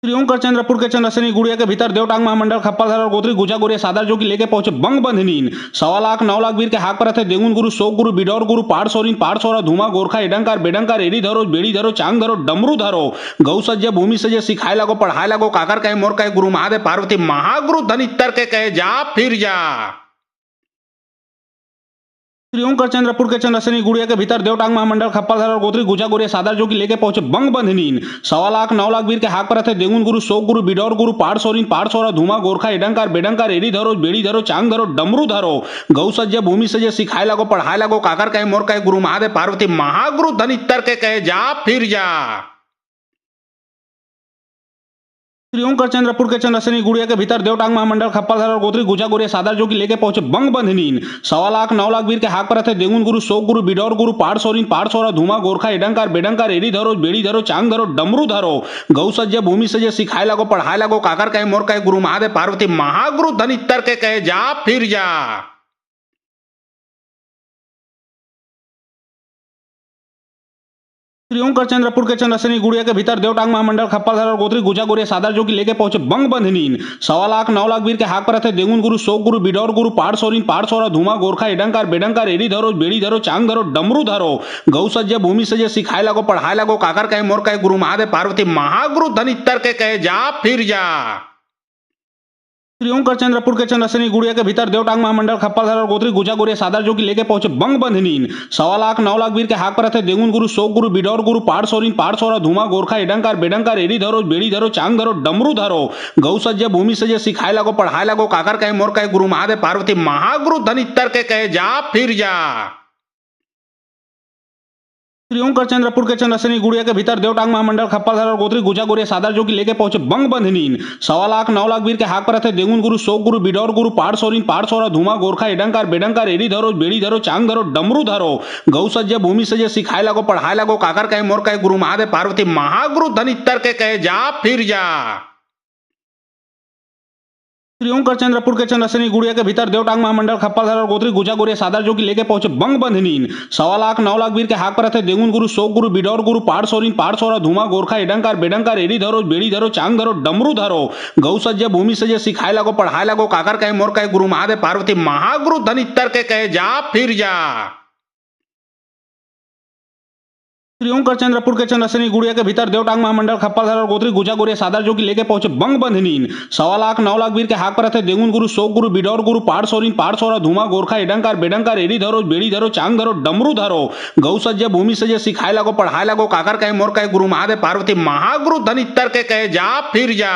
श्रीओंकर चंद्रपुर के चंद्रसेनी गुड़िया के भीतर देवटांग महामंडल खप्परधर और गोत्री गुजा गोरिया सादर जो की लेके पहुंचे बंग बंधनीन 1.25 लाख 9 लाख वीर के हाक पर थे देगुन गुरु शोक गुरु बिडौर गुरु पाड़ सोरिन पाड़ सोरा धुमा गोरखा इडंकार बेडंकार एडी धरो बेड़ी धरो चांग धरो डमरू धरो गौ सज्ज भूमि सजे सिखाए लगो पढ़ाए लगो काकर कहे मोर कहे गुरु महादेव पार्वती महागुरु धनितर के कहे जा फिर जा। श्रीओंकर चंद्रपुर के चंद्रसेनी गुड़िया के भीतर देवटांग महामंडल खप्परधर और गोत्री गुजा गोरिया सादर जो की लेके पहुंचे बंग बंधनीन 1.25 लाख 9 लाख वीर के हाक पर थे देगुन गुरु शोक गुरु बिडौर गुरु पाड़ सोरिन पाड़ सोरा धुमा गोरखा इडंकार बेडंकार एडी धरो बेड़ी धरो चांग धरो डमरू धरो गौ सज्ज भूमि सजे सिखाए लगो पढ़ाए लगो काकर कहे मोर कहे गुरु महादेव पार्वती महागुरु धनितर के कहे जा फिर जा। श्रीओंकर चंद्रपुर के चंद्रसेनी गुड़िया के भीतर देवटांग महामंडल खप्परधर और गोत्री गुजा गोरिया सादर जो की लेके पहुंचे बंग बंधनीन 1.25 लाख 9 लाख वीर के हाक पर थे देगुन गुरु शोक गुरु बिडौर गुरु पाड़ सोरिन पाड़ सोरा धुमा गोरखा इडंकार बेडंकार एडी धरो बेड़ी धरो चांग धरो डमरू धरो गौ सज्ज भूमि सजे सिखाए लगो पढ़ाए लगो काकर कहे मोर कहे गुरु महादेव पार्वती महागुरु धनितर के कहे जा फिर जा। श्रीओंकर चंद्रपुर के चंद्रसेनी गुड़िया के भीतर देवटांग महामंडल खप्परधर और गोत्री गुजा गोरिया सादर जो की लेके पहुंचे बंग बंधनीन 1.25 लाख 9 लाख वीर के हाक पर थे देगुन गुरु शोक गुरु बिडौर गुरु पाड़ सोरिन पाड़ सोरा धुमा गोरखा इडंकार बेडंकार एडी धरो बेड़ी धरो चांग धरो डमरू धरो गौ सज्ज भूमि सजे सिखाए लगो पढ़ाए लगो काकर कहे मोर कहे गुरु महादेव पार्वती महागुरु धनितर के कहे जा फिर जा। श्रीओंकर चंद्रपुर के चंद्रसेनी गुड़िया के भीतर देवटांग महामंडल खप्परधर और गोत्री गुजा गोरिया सादर जो की लेके पहुंचे बंग बंधनीन 1.25 लाख 9 लाख वीर के हाक पर थे देगुन गुरु शोक गुरु बिडौर गुरु पाड़ सोरिन पाड़ सोरा धुमा गोरखा इडंकार बेडंकार एडी धरो बेड़ी धरो चांग धरो डमरू धरो गौ सज्ज भूमि सजे सिखाए लगो पढ़ाए लगो काकर कहे मोर कहे गुरु महादेव पार्वती महागुरु धनितर के कहे जा फिर जा। श्रीओंकर चंद्रपुर के चंद्रसेनी गुड़िया के भीतर देवटांग महामंडल खप्परधर और गोत्री गुजा गोरिया सादर जो की लेके पहुंचे बंग बंधनीन 1.25 लाख 9 लाख वीर के हाक पर थे देगुन गुरु शोक गुरु बिडौर गुरु पाड़ सोरिन पाड़ सोरा धुमा गोरखा इडंकार बेडंकार एडी धरो बेड़ी धरो चांग धरो डमरू धरो गौ सज्ज भूमि सजे सिखाए लगो पढ़ाए लगो काकर कहे मोर कहे गुरु महादेव पार्वती महागुरु धनितर के कहे जा फिर जा। श्रीओंकर चंद्रपुर के चंद्रसेनी गुड़िया के भीतर देवटांग महामंडल खप्परधर और गोत्री गुजा गोरिया सादर जो की लेके पहुंचे बंग बंधनीन 1.25 लाख 9 लाख वीर के हाक पर थे देगुन गुरु शोक गुरु बिडौर गुरु पाड़ सोरिन पाड़ सोरा धुमा गोरखा इडंकार बेडंकार एडी धरो बेड़ी धरो चांग धरो डमरू धरो गौ सज्ज भूमि सजे सिखाए लगो पढ़ाए लगो काकर कहे मोर कहे गुरु महादेव पार्वती महागुरु धनितर के कहे जा फिर जा। श्रीओंकर चंद्रपुर के चंद्रसेनी गुड़िया के भीतर देवटांग महामंडल खप्परधर और गोत्री गुजा गोरिया सादर जो की लेके पहुंचे बंग बंधनीन 1.25 लाख 9 लाख वीर के हाक पर थे देगुन गुरु शोक गुरु बिडौर गुरु पाड़ सोरिन पाड़ सोरा धुमा गोरखा इडंकार बेडंकार एडी धरो बेड़ी धरो चांग धरो डमरू धरो गौ सज्ज भूमि सजे सिखाए लगो पढ़ाए लगो काकर कहे मोर कहे गुरु महादेव पार्वती महागुरु धनितर के कहे जा फिर जा।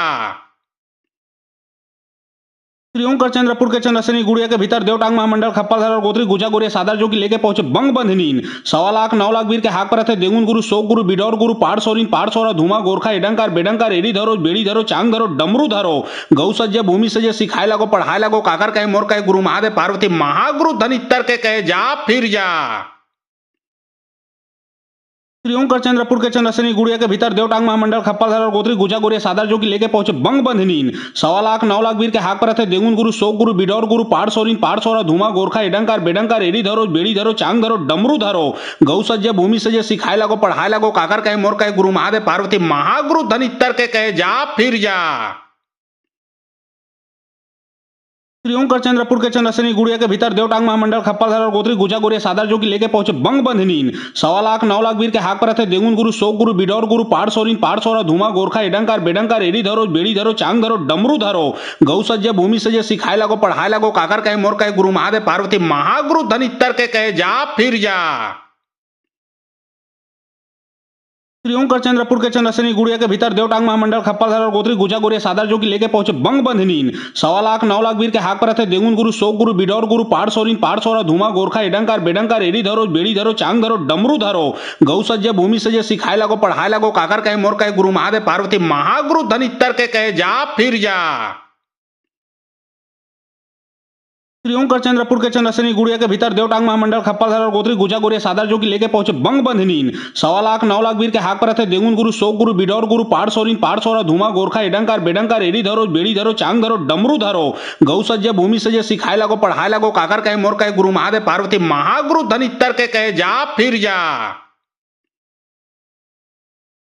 श्रीओंकर चंद्रपुर के चंद्रसेनी गुड़िया के भीतर देवटांग महामंडल खप्परधर और गोत्री गुजा गोरिया सादर जो की लेके पहुंचे बंग बंधनीन 1.25 लाख 9 लाख वीर के हाक पर थे देगुन गुरु शोक गुरु बिडौर गुरु पाड़ सोरिन पाड़ सोरा धुमा गोरखा एडंकार बेडंकार एडी धरो बेड़ी धरो चांग धरो डमरू धरो गौ सज्ज भूमि सजे सिखाए लगो पढ़ाए लगो काकर कहे मोर कहे गुरु महादेव पार्वती महागुरु धनितर के कहे जा फिर जा। श्रीओंकर चंद्रपुर के चंद्रसेनी गुड़िया के भीतर देवटांग महामंडल खप्परधर और गोत्री गुजा गोरिया सादर जो की लेके पहुंचे बंग बंधनीन 1.25 लाख 9 लाख वीर के हाक पर थे देगुन गुरु शोक गुरु बिडौर गुरु पाड़ सोरिन पाड़ सोरा धुमा गोरखा एडंकार बेडंकार एडी धरो बेड़ी धरो चांग धरो डमरू धरो गौ सज्ज भूमि सजे सिखाए लगो पढ़ाए लगो काकर कहे मोर कहे गुरु महादेव पार्वती महागुरु धनितर के कहे जा फिर जा। श्रीओंकर चंद्रपुर के चंद्रसेनी गुड़िया के भीतर देवटांग महामंडल खप्परधर और गोत्री गुजा गोरिया सादर जो की लेके पहुंचे बंग बंधनीन 1.25 लाख 9 लाख वीर के हाक पर थे देगुन गुरु शोक गुरु बिडौर गुरु पाड़ सोरिन पाड़ सोरा धुमा गोरखा एडंकार बेडंकार एडी धरो बेड़ी धरो चांग धरो डमरू धरो गौ सज्ज भूमि सजे सिखाए लगो पढ़ाए लगो काकर कहे मोर कहे गुरु महादेव पार्वती महागुरु धनितर के कहे जा फिर जा। श्रीओंकर चंद्रपुर के चंद्रसेनी गुड़िया के भीतर देवटांग महामंडल खप्परधर और गोत्री गुजा गोरिया सादर जो की लेके पहुंचे बंग बंधनीन 1.25 लाख 9 लाख वीर के हाक पर थे देगुन गुरु शोक गुरु बिडौर गुरु पाड़ सोरिन पाड़ सोरा धुमा गोरखा एडंकार बेडंकार एडी धरो बेड़ी धरो चांग धरो डमरू धरो गौ सज्ज भूमि सजे सिखाए लगो पढ़ाए लगो काकर कहे मोर कहे गुरु महादेव पार्वती महागुरु धनितर के कहे जा फिर जा। श्रीओंकर चंद्रपुर के चंद्रसेनी गुड़िया के भीतर देवटांग महामंडल खप्परधर और गोत्री गुजा गोरिया सादर जो की लेके पहुंचे बंग बंधनीन 1.25 लाख 9 लाख वीर के हाक पर थे देगुन गुरु शोक गुरु बिडौर गुरु पाड़ सोरिन पाड़ सोरा धुमा गोरखा एडंकार बेडंकार एडी धरो बेड़ी धरो चांग धरो डमरू धरो गौ सज्ज भूमि सजे सिखाए लगो पढ़ाए लगो काकर कहे मोर कहे गुरु महादेव पार्वती महागुरु धनितर के कहे जा फिर जा।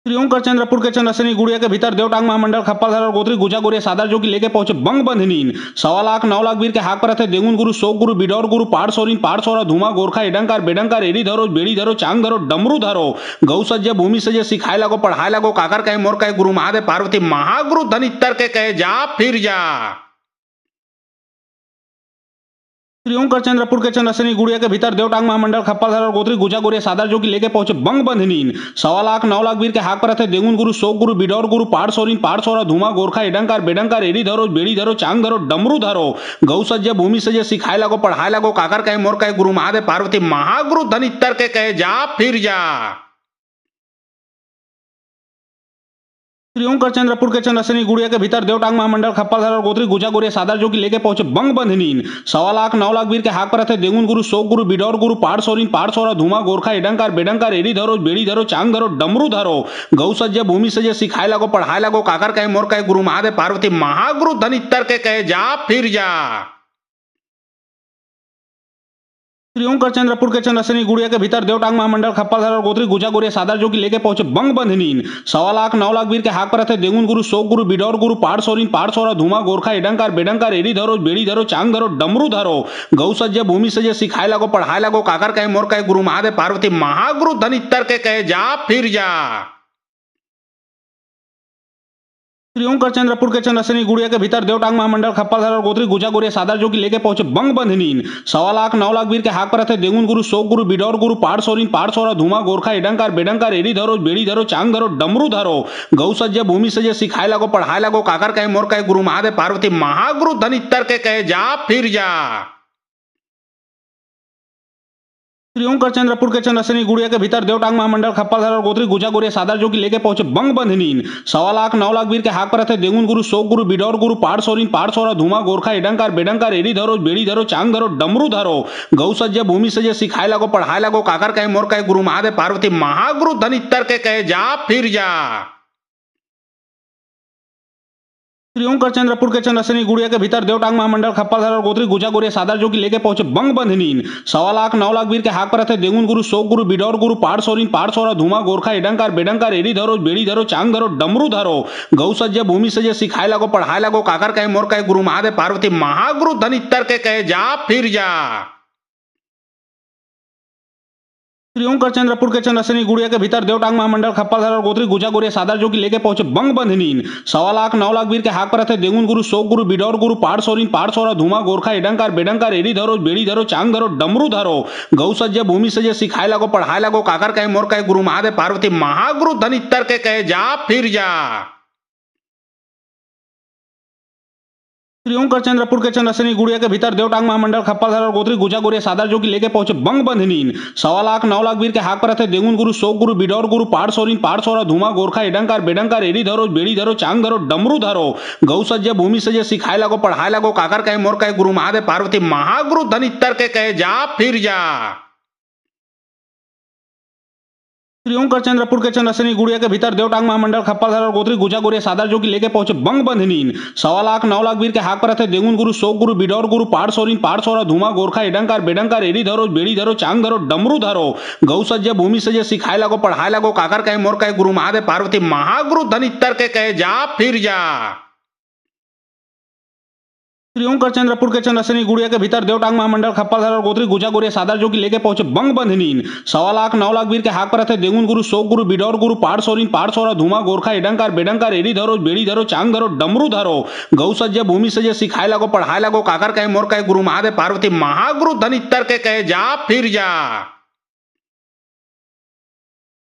श्रीओंकर चंद्रपुर के चंद्रसेनी गुड़िया के भीतर देवटांग महामंडल खप्परधर और गोत्री गुजा गोरिया सादर जो की लेके पहुंचे बंग बंधनीन 1.25 लाख 9 लाख वीर के हाक पर थे देगुन गुरु शोक गुरु बिडौर गुरु पाड़ सोरिन पाड़ सोरा धुमा गोरखा एडंकार बेडंकार एडी धरो बेड़ी धरो चांग धरो डमरू धरो गौ सज्ज भूमि सजे सिखाए लगो पढ़ाए लगो काकर कहे मोर कहे गुरु महादेव पार्वती महागुरु धनितर के कहे जा फिर जा। श्रीओंकर चंद्रपुर के चंद्रसेनी गुड़िया के भीतर देवटांग महामंडल खप्परधर और गोत्री गुजा गोरिया सादर जो की लेके पहुंचे बंग बंधनीन 1.25 लाख 9 लाख वीर के हाक पर थे देगुन गुरु शोक गुरु बिडौर गुरु पाड़ सोरिन पाड़ सोरा धुमा गोरखा एडंकार बेडंकार एडी धरो बेड़ी धरो चांग धरो डमरू धरो गौ सज्ज भूमि सजे सिखाए लगो पढ़ाए लगो काकर कहे मोर कहे गुरु महादेव पार्वती महागुरु धनितर के कहे जा फिर जा। श्रीओंकर चंद्रपुर के चंद्रसेनी गुड़िया के भीतर देवटांग महामंडल खप्परधर और गोत्री गुजा गोरिया सादर जो की लेके पहुंचे बंग बंधनीन 1.25 लाख 9 लाख वीर के हाक पर थे देगुन गुरु शोक गुरु बिडौर गुरु पाड़ सोरिन पाड़ सोरा धुमा गोरखा एडंकार बेडंकार एडी धरो बेड़ी धरो चांग धरो डमरू धरो गौ सज्ज भूमि सजे सिखाए लगो पढ़ाए लगो काकर कहे मोर कहे गुरु महादेव पार्वती महागुरु धनितर के कहे जा फिर जा। श्रीओंकर चंद्रपुर के चंद्रसेनी गुड़िया के भीतर देवटांग महामंडल खप्परधर और गोत्री गुजा गोरिया सादर जो की लेके पहुंचे बंग बंधनीन 1.25 लाख 9 लाख वीर के हाक पर थे देगुन गुरु शोक गुरु बिडौर गुरु पाड़ सोरिन पाड़ सोरा धुमा गोरखा एडंकार बेडंकार एडी धरो बेड़ी धरो चांग धरो डमरू धरो गौ सज्ज भूमि सजे सिखाए लगो पढ़ाए लगो काकर कहे मोर कहे गुरु महादेव पार्वती महागुरु धनितर के कहे जा फिर जा। श्रीओंकर चंद्रपुर के चंद्रसेनी गुड़िया के भीतर देवटांग महामंडल खप्परधर और गोत्री गुजा गोरिया सादर जो की लेके पहुंचे बंग बंधनीन 1.25 लाख 9 लाख वीर के हाक पर थे देगुन गुरु शोक गुरु बिडौर गुरु पाड़ सोरिन पाड़ सोरा धुमा गोरखा एडंकार बेडंकार एडी धरो बेड़ी धरो चांग धरो डमरू धरो गौ सज्ज भूमि सजे सिखाए लगो पढ़ाए लगो काकर कहे मोर कहे गुरु महादेव पार्वती महागुरु धनितर के कहे जा फिर जा। श्रीओंकर चंद्रपुर के चंद्रसेनी गुड़िया के भीतर देवटांग महामंडल खप्परधर और गोत्री गुजा गोरिया सादर जो की लेके पहुंचे बंग बंधनीन 1.25 लाख 9 लाख वीर के हाक पर थे देगुन गुरु शोक गुरु बिडौर गुरु पाड़ सोरिन पाड़ सोरा धुमा गोरखा एडंकार बेडंकार एडी धरो बेड़ी धरो चांग धरो डमरू धरो गौ सज्ज भूमि सजे सिखाए लगो पढ़ाए लगो काकर कहे मोर कहे गुरु महादेव पार्वती महागुरु धनितर के कहे जा फिर जा। श्रीओंकर चंद्रपुर के चंद्रसेनी गुड़िया के भीतर देवटांग महामंडल खप्परधर और गोत्री गुजा गोरिया सादर जो की लेके पहुंचे बंग बंधनीन 1.25 लाख 9 लाख वीर के हाक पर थे देगुन गुरु शोक गुरु बिडौर गुरु पाड़ सोरिन पाड़ सोरा धुमा गोरखा एडंकार बेडंकार एडी धरो बेड़ी धरो चांग धरो डमरू धरो गौ सज्ज भूमि सजे सिखाए लगो पढ़ाए लगो काकर कहे मोर कहे गुरु महादेव पार्वती महागुरु धनितर के कहे जा फिर जा। श्रीओंकर चंद्रपुर के चंद्रसेनी गुड़िया के भीतर देवटांग महामंडल खप्परधर और गोत्री गुजा गोरिया सादर जो की लेके पहुंचे बंग बंधनीन 1.25 लाख 9 लाख वीर के हाक पर थे देगुन गुरु शोक गुरु बिडौर गुरु पाड़ सोरिन पाड़ सोरा धुमा गोरखा एडंकार बेडंकार एडी धरो बेड़ी धरो चांग धरो डमरू धरो गौ सज्ज भूमि सजे सिखाए लगो पढ़ाए लगो काकर कहे मोर कहे गुरु महादेव पार्वती महागुरु धनितर के कहे जा फिर जा। श्री ओंकार चंद्रपुर के चंद्रसेनी गुड़िया के भीतर देवटांग महामंडल खप्परधर और गोत्री गुजा गुरिया सादर जो की लेके पहुंचे बंग बंधनीन 1.25 लाख 9 लाख वीर के हाक पर थे देगुन गुरु शोक गुरु बिडौर गुरु पाड़ सोरिन पाड़ सोरा धुमा गोरखा एडंकार बेडंकार एडी धरो बेड़ी धरो चांग धरो डमरू धरो गौ सज्ज भूमि सजे सिखाए लगो पढ़ाए लगो काकर कहे मोर कहे गुरु महादेव पार्वती महागुरु धनितर के कहे जा फिर जा। श्री ओंकार चंद्रपुर के चंद्रसेनी गुड़िया के भीतर देवटांग महामंडल खप्परधर और गोत्री गुजा गुरिया सादर जो की लेके पहुंचे बंग बंधनीन 1.25 लाख 9 लाख वीर के हाक पर थे देगुन गुरु शोक गुरु बिडौर गुरु पाड़ सोरिन पाड़ सोरा धुमा गोरखा एडंकार बेडंकार एडी धरो बेड़ी धरो चांग धरो डमरू धरो गौ सज्ज भूमि सजे सिखाए लगो पढ़ाए लगो काकर कहे मोर कहे गुरु महादेव पार्वती महागुरु धनितर के कहे जा फिर जा। श्री ओंकार चंद्रपुर के चंद्रसेनी गुड़िया के भीतर देवटांग महामंडल खप्परधर और गोत्री गुजा गुरिया सादर जो की लेके पहुंचे बंग बंधनीन 1.25 लाख 9 लाख वीर के हाक पर थे देगुन गुरु शोक गुरु बिडौर गुरु पाड़ सोरिन पाड़ सोरा धुमा गोरखा एडंकार बेडंकार एडी धरो बेड़ी धरो चांग धरो डमरू धरो गौ सज्ज भूमि सजे सिखाए लगो पढ़ाए लगो काकर कहे मोर कहे गुरु महादेव पार्वती महागुरु धनितर के कहे जा फिर जा।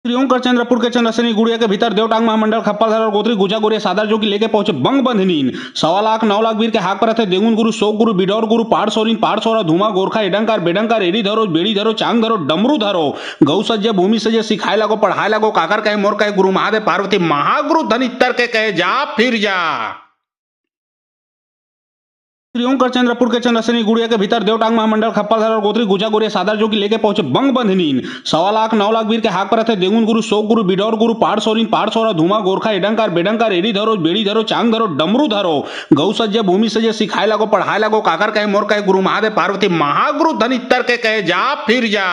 श्री ओंकार चंद्रपुर के चंद्रसेनी गुड़िया के भीतर देवटांग महामंडल खप्परधर और गोत्री गुजा गुरिया सादर जो की लेके पहुंचे बंग बंधनीन 1.25 लाख 9 लाख वीर के हाक पर थे देगुन गुरु शोक गुरु बिडौर गुरु पाड़ सोरिन पाड़ सोरा धुमा गोरखा एडंकार बेडंकार एडी धरो बेड़ी धरो चांग धरो डमरू धरो गौ सज्ज भूमि सजे सिखाए लगो पढ़ाए लगो काकर कहे मोर कहे गुरु महादेव पार्वती महागुरु धनितर के कहे जा फिर जा। श्री ओंकार चंद्रपुर के चंद्रसेनी गुड़िया के भीतर देवटांग महामंडल खप्परधर और गोत्री गुजा गुरिया सादर जो की लेके पहुंचे बंग बंधनीन 1.25 लाख 9 लाख वीर के हाक पर थे देगुन गुरु शोक गुरु बिडौर गुरु पाड़ सोरिन पाड़ सोरा धुमा गोरखा एडंकार बेडंकार एडी धरो बेड़ी धरो चांग धरो डमरू धरो गौ सज्ज भूमि सजे सिखाए लगो पढ़ाए लगो काकर कहे मोर कहे गुरु महादेव पार्वती महागुरु धनितर के कहे जा फिर जा।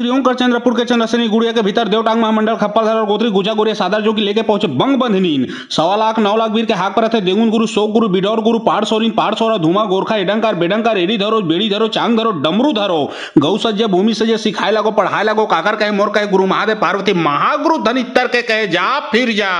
श्री ओंकार चंद्रपुर के चंद्रसेनी गुड़िया के भीतर देवटांग महामंडल खप्परधर और गोत्री गुजा गुरिया सादर जो की लेके पहुंचे बंग बंधनीन 1.25 लाख 9 लाख वीर के हाक पर थे देगुन गुरु शोक गुरु बिडौर गुरु पाड़ सोरिन पाड़ सोरा धुमा गोरखा एडंकार बेडंकार एडी धरो बेड़ी धरो चांग धरो डमरू धरो गौ सज्ज भूमि सजे सिखाए लगो पढ़ाए लगो काकर कहे मोर कहे गुरु महादेव पार्वती महागुरु धनितर के कहे जा फिर जा।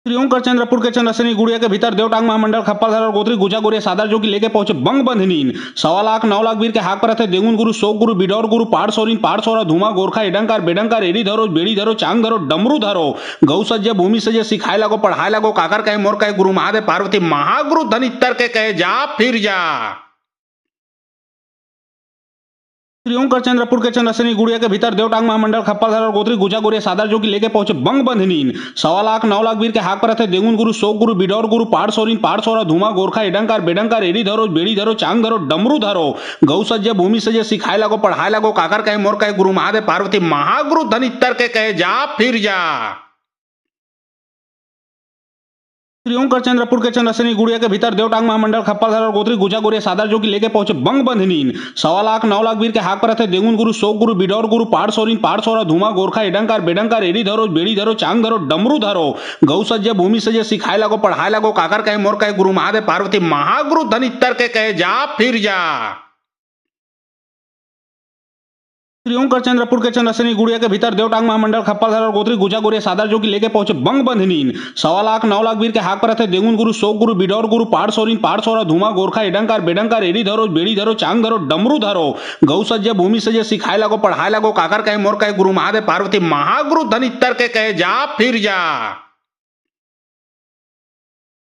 श्री ओंकार चंद्रपुर के चंद्रसेनी गुड़िया के भीतर देवटांग महामंडल खप्परधर और गोत्री गुजा गुरिया सादर जो की लेके पहुंचे बंग बंधनीन 1.25 लाख 9 लाख वीर के हाक पर थे देगुन गुरु शोक गुरु बिडौर गुरु पाड़ सोरिन पाड़ सोरा धुमा गोरखा एडंकार बेडंकार एडी धरो बेड़ी धरो चांग धरो डमरू धरो गौ सज्ज भूमि सजे सिखाए लगो पढ़ाए लगो काकर कहे मोर कहे गुरु महादेव पार्वती महागुरु धनितर के कहे जा फिर जा। श्री ओंकार चंद्रपुर के चंद्रसेनी गुड़िया के भीतर देवटांग महामंडल खप्परधर और गोत्री गुजा गुरिया सादर जो की लेके पहुंचे बंग बंधनीन 1.25 लाख 9 लाख वीर के हाक पर थे देगुन गुरु शोक गुरु बिडौर गुरु पाड़ सोरिन पाड़ सोरा धुमा गोरखा एडंकार बेडंकार एडी धरो बेड़ी धरो चांग धरो डमरू धरो गौ सज्ज भूमि सजे सिखाए लगो पढ़ाए लगो काकर कहे मोर कहे गुरु महादेव पार्वती महागुरु धनितर के कहे जा फिर जा। श्री ओंकार चंद्रपुर के चंद्रसेनी गुड़िया के भीतर देवटांग महामंडल खप्परधर और गोत्री गुजा गुरिया सादर जो की लेके पहुंचे बंग बंधनीन 1.25 लाख 9 लाख वीर के हाक पर थे देगुन गुरु शोक गुरु बिडौर गुरु पाड़ सोरिन पाड़ सोरा धुमा गोरखा एडंकार बेडंकार एडी धरो बेड़ी धरो चांग धरो डमरू धरो गौ सज्ज भूमि सजे सिखाए लगो पढ़ाए लगो काकर कहे मोर कहे गुरु महादेव पार्वती महागुरु धनितर के कहे जा फिर जा। श्री ओंकार चंद्रपुर के चंद्रसेनी गुड़िया के भीतर देवटांग महामंडल खप्परधर और गोत्री गुजा गुरिया सादर जो की लेके पहुंचे बंग बंधनीन 1.25 लाख 9 लाख वीर के हाक पर थे देगुन गुरु शोक गुरु बिडौर गुरु पाड़ सोरिन पाड़ सोरा धुमा गोरखा एडंकार बेडंकार एडी धरो बेड़ी धरो चांग धरो डमरू धरो गौ सज्ज भूमि सजे सिखाए लगो पढ़ाए लगो काकर कहे मोर कहे गुरु महादेव पार्वती महागुरु धनितर के कहे जा फिर जा।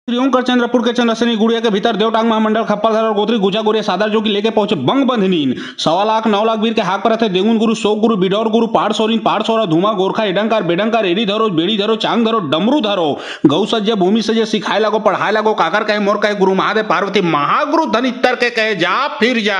श्री ओंकार चंद्रपुर के चंद्रसेनी गुड़िया के भीतर देवटांग महामंडल खप्परधर और गोत्री गुजा गुरिया सादर जो की लेके पहुंचे बंग बंधनीन 1.25 लाख 9 लाख वीर के हाक पर थे देगुन गुरु शोक गुरु बिडौर गुरु पाड़ सोरिन पाड़ सोरा धुमा गोरखा एडंकार बेडंकार एडी धरो बेड़ी धरो चांग धरो डमरू धरो गौ सज्ज भूमि सजे सिखाए लगो पढ़ाए लगो काकर कहे मोर कहे गुरु महादेव पार्वती महागुरु धनितर के कहे जा फिर जा।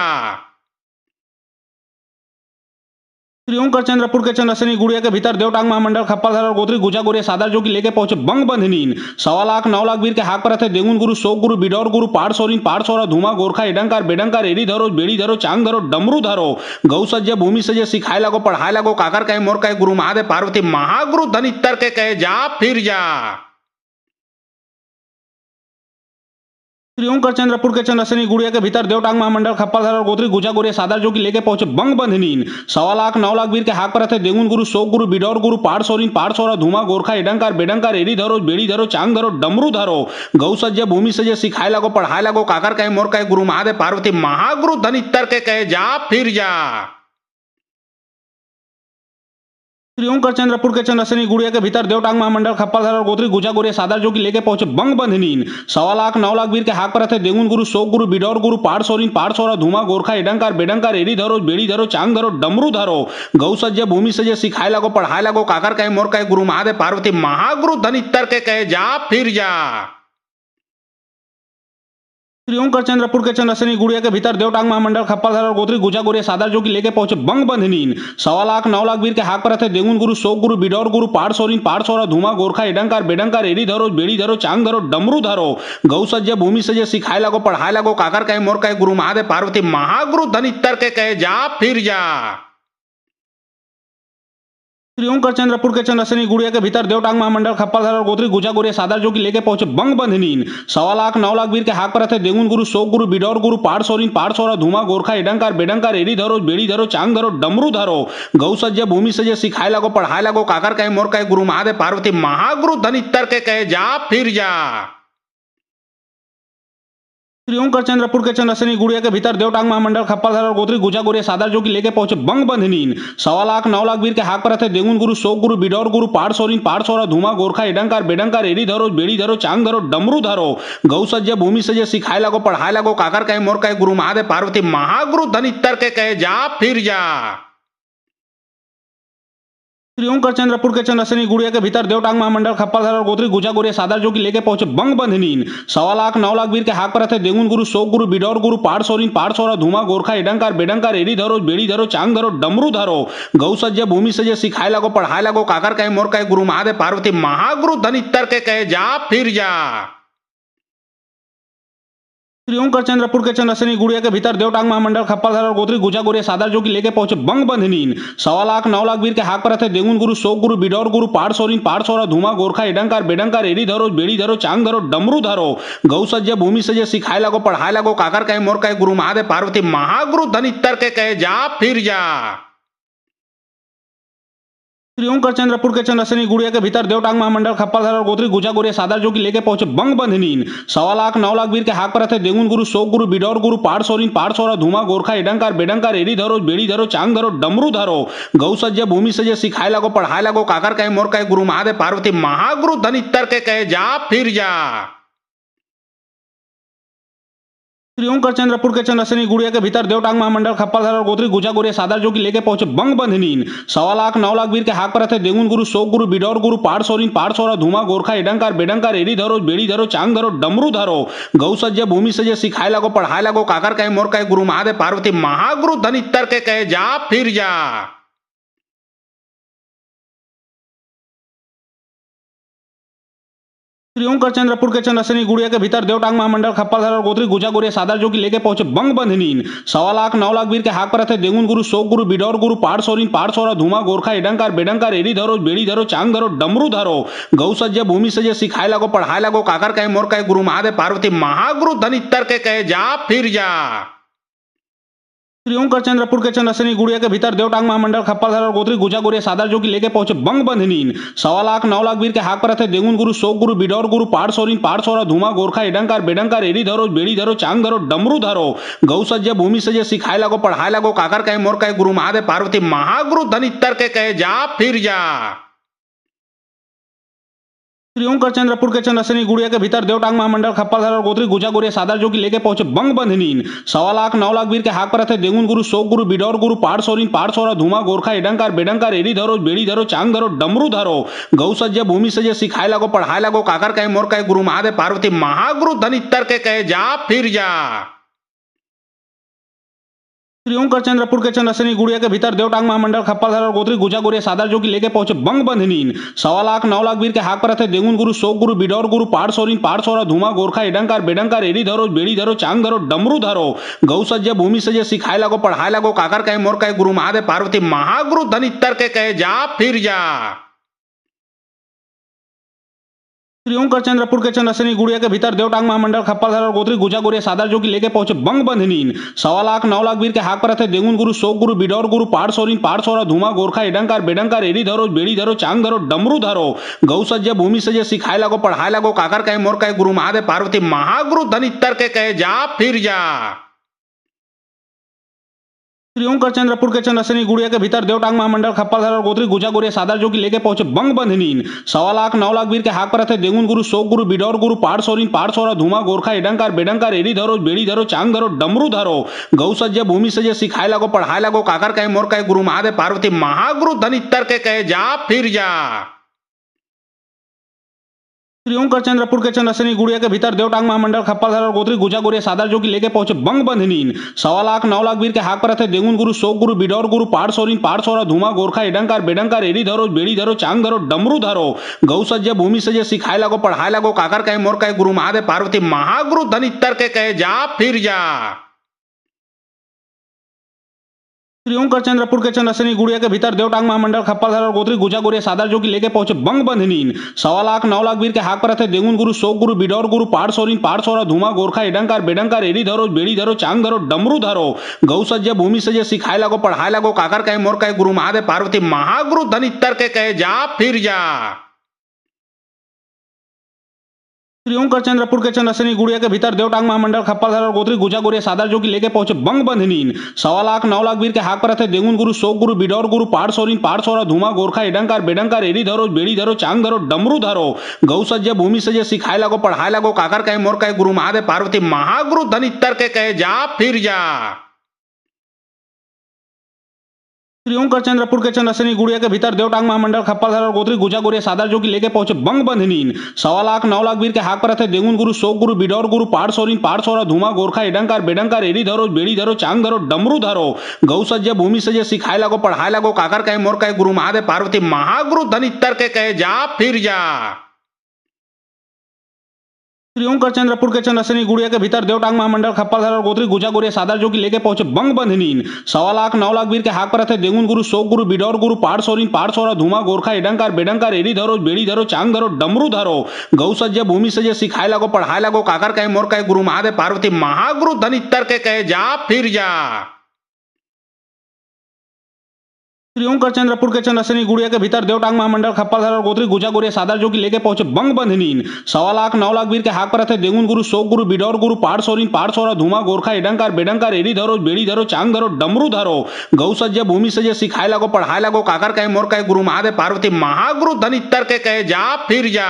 श्री ओंकार चंद्रपुर के चंद्रसेनी गुड़िया के भीतर देवटांग महामंडल खप्परधर और गोत्री गुजा गुरिया सादर जो की लेके पहुंचे बंग बंधनीन 1.25 लाख 9 लाख वीर के हाक पर थे देगुन गुरु शोक गुरु बिडौर गुरु पाड़ सोरिन पाड़ सोरा धुमा गोरखा एडंकार बेडंकार एडी धरो बेड़ी धरो चांग धरो डमरू धरो गौ सज्ज भूमि सजे सिखाए लगो पढ़ाए लगो काकर कहे मोर कहे गुरु महादेव पार्वती महागुरु धनितर के कहे जा फिर जा। श्री ओंकार चंद्रपुर के चंद्रसेनी गुड़िया के भीतर देवटांग महामंडल खप्परधर और गोत्री गुजा गुरिया सादर जो की लेके पहुंचे बंग बंधनीन 1.25 लाख 9 लाख वीर के हाक पर थे देगुन गुरु शोक गुरु बिडौर गुरु पाड़ सोरिन पाड़ सोरा धुमा गोरखा एडंकार बेडंकार एडी धरो बेड़ी धरो चांग धरो डमरू धरो गौ सज्ज भूमि सजे सिखाए लगो पढ़ाए लगो काकर कहे मोर कहे गुरु महादेव पार्वती महागुरु धनितर के कहे जा फिर जा। श्री ओंकार चंद्रपुर के चंद्रसेनी गुड़िया के भीतर देवटांग महामंडल खप्पलधर और गोत्री गुजा गोरिया सादर जो की लेके पहुंचे बंग बंधनीन 1.25 लाख 9 लाख वीर के हाक पर थे देगुन गुरु शोक गुरु बिडौर गुरु पाड़ सोरिन पाड़ सोरा धुमा गोरखा एडंकार बेडंकार एडी धरो बेड़ी धरो चांग धरो डमरू धरो गौ सज्ज भूमि सजे सिखाए लगो पढ़ाए लगो काकर कहे मोर कहे गुरु महादेव पार्वती महागुरु धनितर के कहे जा फिर जा। श्री ओंकार चंद्रपुर के चंद्रसेनी गुड़िया के भीतर देवटांग महामंडल खप्पलधर और गोत्री गुजा गोरिया सादर जो की लेके पहुंचे बंग बंधनीन 1.25 लाख 9 लाख वीर के हाक पर थे देगुन गुरु शोक गुरु बिडौर गुरु पाड़ सोरिन पाड़ सोरा धुमा गोरखा एडंकार बेडंकार एडी धरो बेड़ी धरो चांग धरो डमरू धरो गौ सज्ज भूमि सजे सिखाए लगो पढ़ाए लगो काकर कहे मोर कहे गुरु महादेव पार्वती महागुरु धनितर के कहे जा फिर जा। श्री ओंकार चंद्रपुर के चंद्रसेनी गुड़िया के भीतर देवटांग महामंडल खप्पलधर और गोत्री गुजा गोरिया सादर जो की लेके पहुंचे बंग बंधनीन 1.25 लाख 9 लाख वीर के हाक पर थे देगुन गुरु शोक गुरु बिडौर गुरु पाड़ सोरिन पाड़ सोरा धुमा गोरखा एडंकार बेडंकार एडी धरो बेड़ी धरो चांग धरो डमरू धरो गौ सज्ज भूमि सजे सिखाए लगो पढ़ाए लगो काकर कहे मोर कहे गुरु महादेव पार्वती महागुरु धनितर के कहे जा फिर जा। श्री ओंकार चंद्रपुर के चंद्रसेनी गुड़िया के भीतर देवटांग महामंडल खप्पलधर और गोत्री गुजा गोरिया सादर जो की लेके पहुंचे बंग बंधनीन 1.25 लाख 9 लाख वीर के हाक पर थे देगुन गुरु शोक गुरु बिडौर गुरु पाड़ सोरिन पाड़ सोरा धुमा गोरखा एडंकार बेडंकार एडी धरो बेड़ी धरो चांग धरो डमरू धरो गौ सज्ज भूमि सजे सिखाए लगो पढ़ाए लगो काकर कहे मोर कहे गुरु महादेव पार्वती महागुरु धनितर के कहे जा फिर जा। श्री ओंकार चंद्रपुर के चंद्रसेनी गुड़िया के भीतर देवटांग महामंडल खप्पलधर और गोत्री गुजा गोरिया सादर जो की लेके पहुंचे बंग बंधनीन 1.25 लाख 9 लाख वीर के हाक पर थे देगुन गुरु शोक गुरु बिडौर गुरु पाड़ सोरिन पाड़ सोरा धुमा गोरखा एडंकार बेडंकार एडी धरो बेड़ी धरो चांग धरो डमरू धरो गौ सज्ज भूमि सजे सिखाए लगो पढ़ाए लगो काकर कहे मोर कहे गुरु महादेव पार्वती महागुरु धनितर के कहे जा फिर जा। श्री ओंकार चंद्रपुर के चंद्रसेनी गुड़िया के भीतर देवटांग महामंडल खप्पलधर और गोत्री गुजा गोरिया सादर जो की लेके पहुंचे बंग बंधनीन 1.25 लाख 9 लाख वीर के हाक पर थे देगुन गुरु शोक गुरु बिडौर गुरु पाड़ सोरिन पाड़ सोरा धुमा गोरखा एडंकार बेडंकार एडी धरो बेड़ी धरो चांग धरो डमरू धरो गौ सज्ज भूमि सजे सिखाए लगो पढ़ाए लगो काकर कहे मोर कहे गुरु महादेव पार्वती महागुरु धनितर के कहे जा फिर जा। श्री ओंकार चंद्रपुर के चंद्रसेनी गुड़िया के भीतर देवटांग महामंडल खप्पलधर और गोत्री गुजा गोरिया सादर जो की लेके पहुंचे बंग बंधनीन 1.25 लाख 9 लाख वीर के हाक पर थे देगुन गुरु शोक गुरु बिडौर गुरु पाड़ सोरिन पाड़ सोरा धुमा गोरखा एडंकार बेडंकार एडी धरो बेड़ी धरो चांग धरो डमरू धरो गौ सज्ज भूमि सजे सिखाए लगो पढ़ाए लगो काकर कहे मोर कहे गुरु महादेव पार्वती महागुरु धनितर के कहे जा फिर जा। श्री ओंकार चंद्रपुर के चंद्रसेनी गुड़िया के भीतर देवटांग महामंडल खप्पलधर और गोत्री गुजा गोरिया सादर जो की लेके पहुंचे बंग बंधनीन 1.25 लाख 9 लाख वीर के हाक पर थे देगुन गुरु शोक गुरु बिडौर गुरु पाड़ सोरिन पाड़ सोरा धुमा गोरखा एडंकार बेडंकार एडी धरो बेड़ी धरो चांग धरो डमरू धरो गौ सज्ज भूमि सजे सिखाए लगो पढ़ाए लगो काकर कहे मोर कहे गुरु महादेव पार्वती महागुरु धनितर के कहे जा फिर जा। श्री ओंकार चंद्रपुर के चंद्रसेनी गुड़िया के भीतर देवटांग महामंडल खप्पलधर और गोत्री गुजा गोरिया सादर जो की लेके पहुंचे बंग बंधनीन 1.25 लाख 9 लाख वीर के हाक पर थे देगुन गुरु शोक गुरु बिडौर गुरु पाड़ सोरिन पाड़ सोरा धुमा गोरखा एडंकार बेडंकार एडी धरो बेड़ी धरो चांग धरो डमरू धरो गौ सज्ज भूमि सजे सिखाए लगो पढ़ाए लगो काकर कहे मोर कहे गुरु महादेव पार्वती महागुरु धनितर के कहे जा फिर जा। श्री ओंकार चंद्रपुर के चंद्रसेनी गुड़िया के भीतर देवटांग महामंडल खप्पलधर और गोत्री गुजा गोरिया सादर जो की लेके पहुंचे बंग बंधनीन 1.25 लाख 9 लाख वीर के हाक पर थे देगुन गुरु शोक गुरु बिडौर गुरु पाड़ सोरिन पाड़ सोरा धुमा गोरखा एडंकार बेडंकार एडी धरो बेड़ी धरो चांग धरो डमरू धरो गौ सज्ज भूमि सजे सिखाए लगो पढ़ाए लगो काकर कहे मोर कहे गुरु महादेव पार्वती महागुरु धनितर के कहे जा फिर जा। श्री ओंकार चंद्रपुर के चंद्रसेनी गुड़िया के भीतर देवटांग महामंडल खप्पलधर और गोत्री गुजा गोरिया सादर जो की लेके पहुंचे बंग बंधनीन 1.25 लाख 9 लाख वीर के हाक पर थे देगुन गुरु शोक गुरु बिडौर गुरु पाड़ सोरिन पाड़ सोरा धुमा गोरखा एडंकार बेडंकार एडी धरो बेड़ी धरो चांग धरो डमरू धरो गौ सज्ज भूमि सजे सिखाए लगो पढ़ाए लगो काकर कहे मोर कहे गुरु महादेव पार्वती महागुरु धनितर के कहे जा फिर जा। श्री ओंकार चंद्रपुर के चंद्रसेनी गुड़िया के भीतर देवटांग महामंडल खप्पलधर और गोत्री गुजा गोरिया सादर जो की लेके पहुंचे बंग बंधनीन 1.25 लाख 9 लाख वीर के हाक पर थे देगुन गुरु शोक गुरु बिडौर गुरु पाड़ सोरिन पाड़ सोरा धुमा गोरखा एडंकार बेडंकार एडी धरो बेड़ी धरो चांग धरो डमरू धरो गौ सज्ज भूमि सजे सिखाए लगो पढ़ाए लगो काकर कहे मोर कहे गुरु महादेव पार्वती महागुरु धनितर के कहे जा फिर जा। श्री ओंकार चंद्रपुर के चंद्रसेनी गुड़िया के भीतर देवटांग महामंडल खप्पलधर और गोत्री गुजा गोरिया सादर जो की लेके पहुंचे बंग बंधनीन 1.25 लाख 9 लाख वीर के हाक पर थे देगुन गुरु शोक गुरु बिडौर गुरु पाड़ सोरिन पाड़ सोरा धुमा गोरखा एडंकार बेडंकार एडी धरो बेड़ी धरो चांग धरो डमरू धरो गौ सज्ज भूमि सजे सिखाए लगो पढ़ाए लगो काकर कहे मोर कहे गुरु महादेव पार्वती महागुरु धनितर के कहे जा फिर जा। श्री ओंकार चंद्रपुर के चंद्रशनी गुड़िया के भीतर देवटांग महामंडल खप्परधर और गोत्री गुजा गुरिया सादर जो की लेके पहुंचे बंग बंधनीन 1.25 लाख 9 लाख वीर के हाक पर थे देगुन गुरु शोक गुरु बिडौर गुरु पाड़ सोरिन पाड़ सोरा धूमा गोरखा इडंकार बेडंकार एड़ी धरो बेड़ी धरो चांग धरो डमरू धरो गौ सज्जे भूमि सजे सिखाए लगो पढ़ाए लगो काकर कहे मोर कहे गुरु महादेव पार्वती महागुरु धनितर के कहे जा फिर जा। श्री ओंकार चंद्रपुर के चंद्रशनी गुड़िया के भीतर देवटांग महामंडल खप्परधर और गोत्री गुजा गुरिया सादर जो की लेके पहुंचे बंग बंधनीन 1.25 लाख 9 लाख वीर के हाक पर थे देगुन गुरु शोक गुरु बिडौर गुरु पाड़ सोरिन पाड़ सोरा धूमा गोरखा इडंकार बेडंकार एड़ी धरो बेड़ी धरो चांग धरो डमरू धरो गौ सज्जे भूमि सजे सिखाए लगो पढ़ाए लगो काकर कहे मोर कहे गुरु महादेव पार्वती महागुरु धनितर के कहे जा फिर जा। श्री ओंकार चंद्रपुर के चंद्रशनी गुड़िया के भीतर देवटांग महामंडल खप्परधर और गोत्री गुजा गुरिया सादर जो की लेके पहुंचे बंग बंधनीन 1.25 लाख 9 लाख वीर के हाक पर थे देगुन गुरु शोक गुरु बिडौर गुरु पाड़ सोरिन पाड़ सोरा धूमा गोरखा इडंकार बेडंकार एड़ी धरो बेड़ी धरो चांग धरो डमरू धरो गौ सज्जे भूमि सजे सिखाए लगो पढ़ाए लगो काकर कहे मोर कहे गुरु महादेव पार्वती महागुरु धनितर के कहे जा फिर जा। श्री ओंकार चंद्रपुर के चंद्रशनी गुड़िया के भीतर देवटांग महामंडल खप्परधर और गोत्री गुजा गुरिया सादर जो की लेके पहुंचे बंग बंधनीन 1.25 लाख 9 लाख वीर के हाक पर थे देगुन गुरु शोक गुरु बिडौर गुरु पाड़ सोरिन पाड़ सोरा धूमा गोरखा इडंकार बेडंकार एड़ी धरो बेड़ी धरो चांग धरो डमरू धरो गौ सज्जे भूमि सजे सिखाए लगो पढ़ाए लगो काकर कहे मोर कहे गुरु महादेव पार्वती महागुरु धनितर के कहे जा फिर जा। श्री ओंकार चंद्रपुर के चंद्रशनी गुड़िया के भीतर देवटांग महामंडल खप्परधर और गोत्री गुजा गुरिया सादर जो की लेके पहुंचे बंग बंधनीन 1.25 लाख 9 लाख वीर के हाक पर थे देगुन गुरु शोक गुरु बिडौर गुरु पाड़ सोरिन पाड़ सोरा धूमा गोरखा इडंकार बेडंकार एड़ी धरो बेड़ी धरो चांग धरो डमरू धरो गौ सज्जे भूमि सजे सिखाए लगो पढ़ाए लगो काकर कहे मोर कहे गुरु महादेव पार्वती महागुरु धनितर के कहे जा फिर जा। श्री ओंकार चंद्रपुर के चंद्रशनी गुड़िया के भीतर देवटांग महामंडल खप्परधर और गोत्री गुजा गुरिया सादर जो की लेके पहुंचे बंग बंधनीन 1.25 लाख 9 लाख वीर के हाक पर थे देगुन गुरु शोक गुरु बिडौर गुरु पाड़ सोरिन पाड़ सोरा धूमा गोरखा इडंकार बेडंकार एड़ी धरो बेड़ी धरो चांग धरो डमरू धरो गौ सज्जे भूमि सजे सिखाए लगो पढ़ाए लगो काकर कहे मोर कहे गुरु महादेव पार्वती महागुरु धनितर के कहे जा फिर जा। श्री ओंकार चंद्रपुर के चंद्रशनी गुड़िया के भीतर देवटांग महामंडल खप्परधर और गोत्री गुजा गुरिया सादर जो की लेके पहुंचे बंग बंधनीन 1.25 लाख 9 लाख वीर के हाक पर थे देगुन गुरु शोक गुरु बिडौर गुरु पाड़ सोरिन पाड़ सोरा धूमा गोरखा इडंकार बेडंकार एड़ी धरो बेड़ी धरो चांग धरो डमरू धरो गौ सज्जे भूमि सजे सिखाए लगो पढ़ाए लगो काकर कहे मोर कहे गुरु महादेव पार्वती महागुरु धनितर के कहे जा फिर जा।